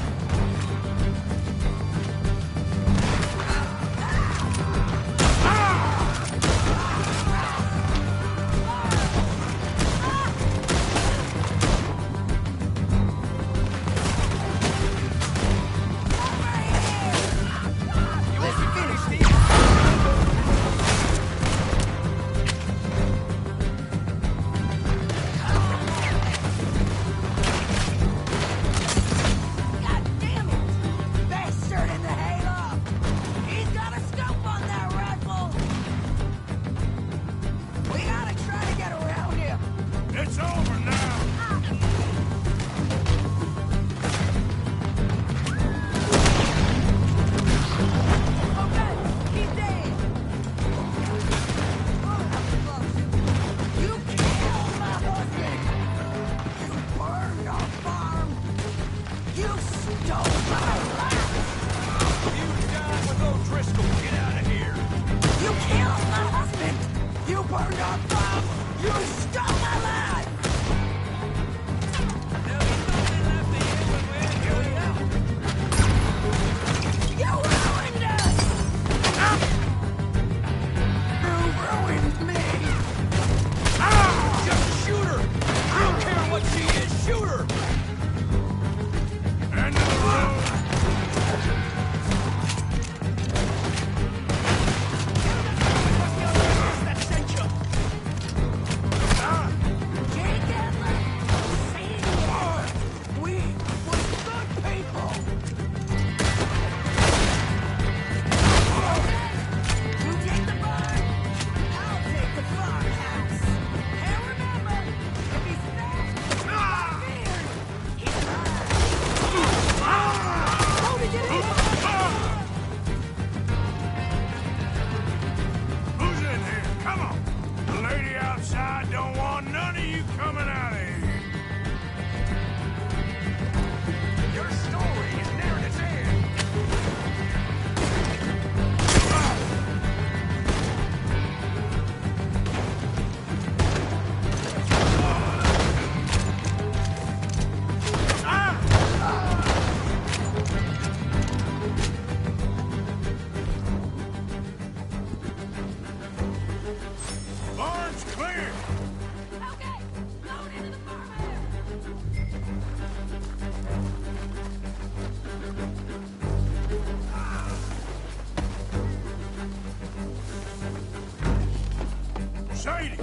Sadie!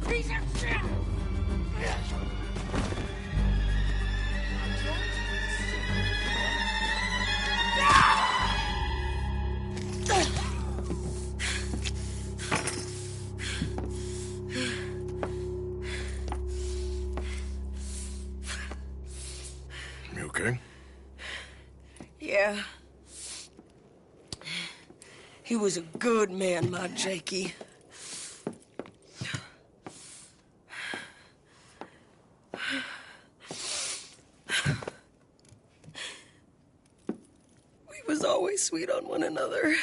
Piece of shit! You okay? Yeah. He was a good man, my Jakey. We was always sweet on one another.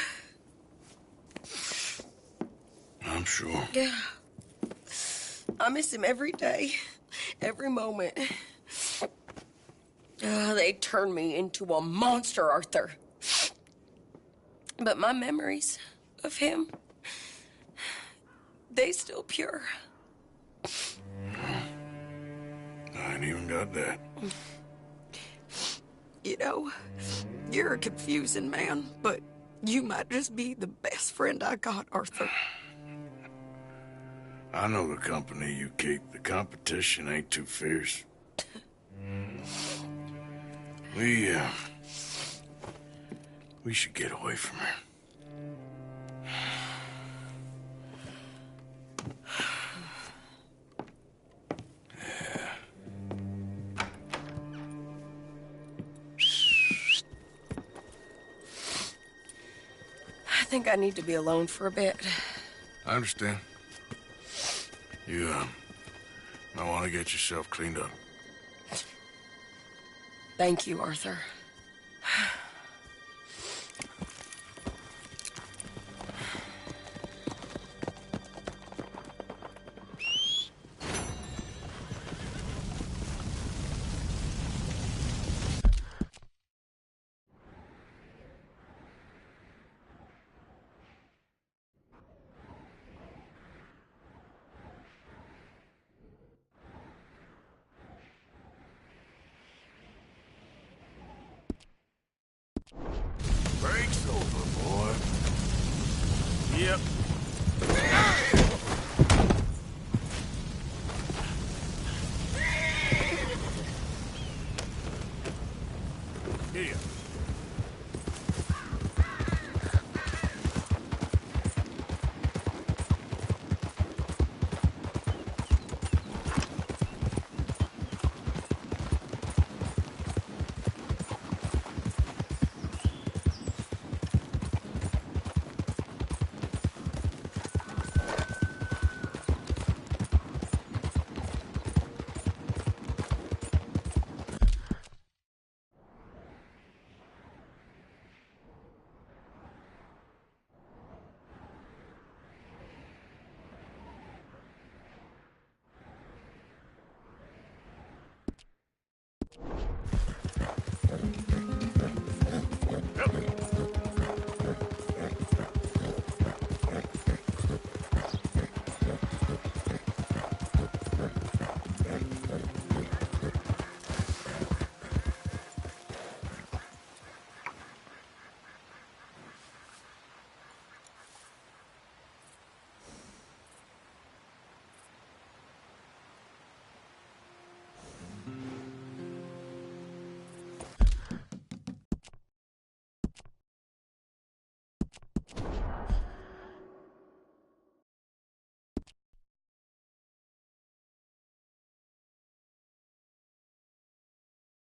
I'm sure. Yeah. I miss him every day, every moment. They turned me into a monster, Arthur. But my memories of him, they still pure. I ain't even got that. You know, you're a confusing man, but you might just be the best friend I got, Arthur. I know the company you keep. The competition ain't too fierce. We should get away from her. I think I need to be alone for a bit. I understand. You, might want to get yourself cleaned up. Thank you, Arthur. Break's over, boy. Yep. Here.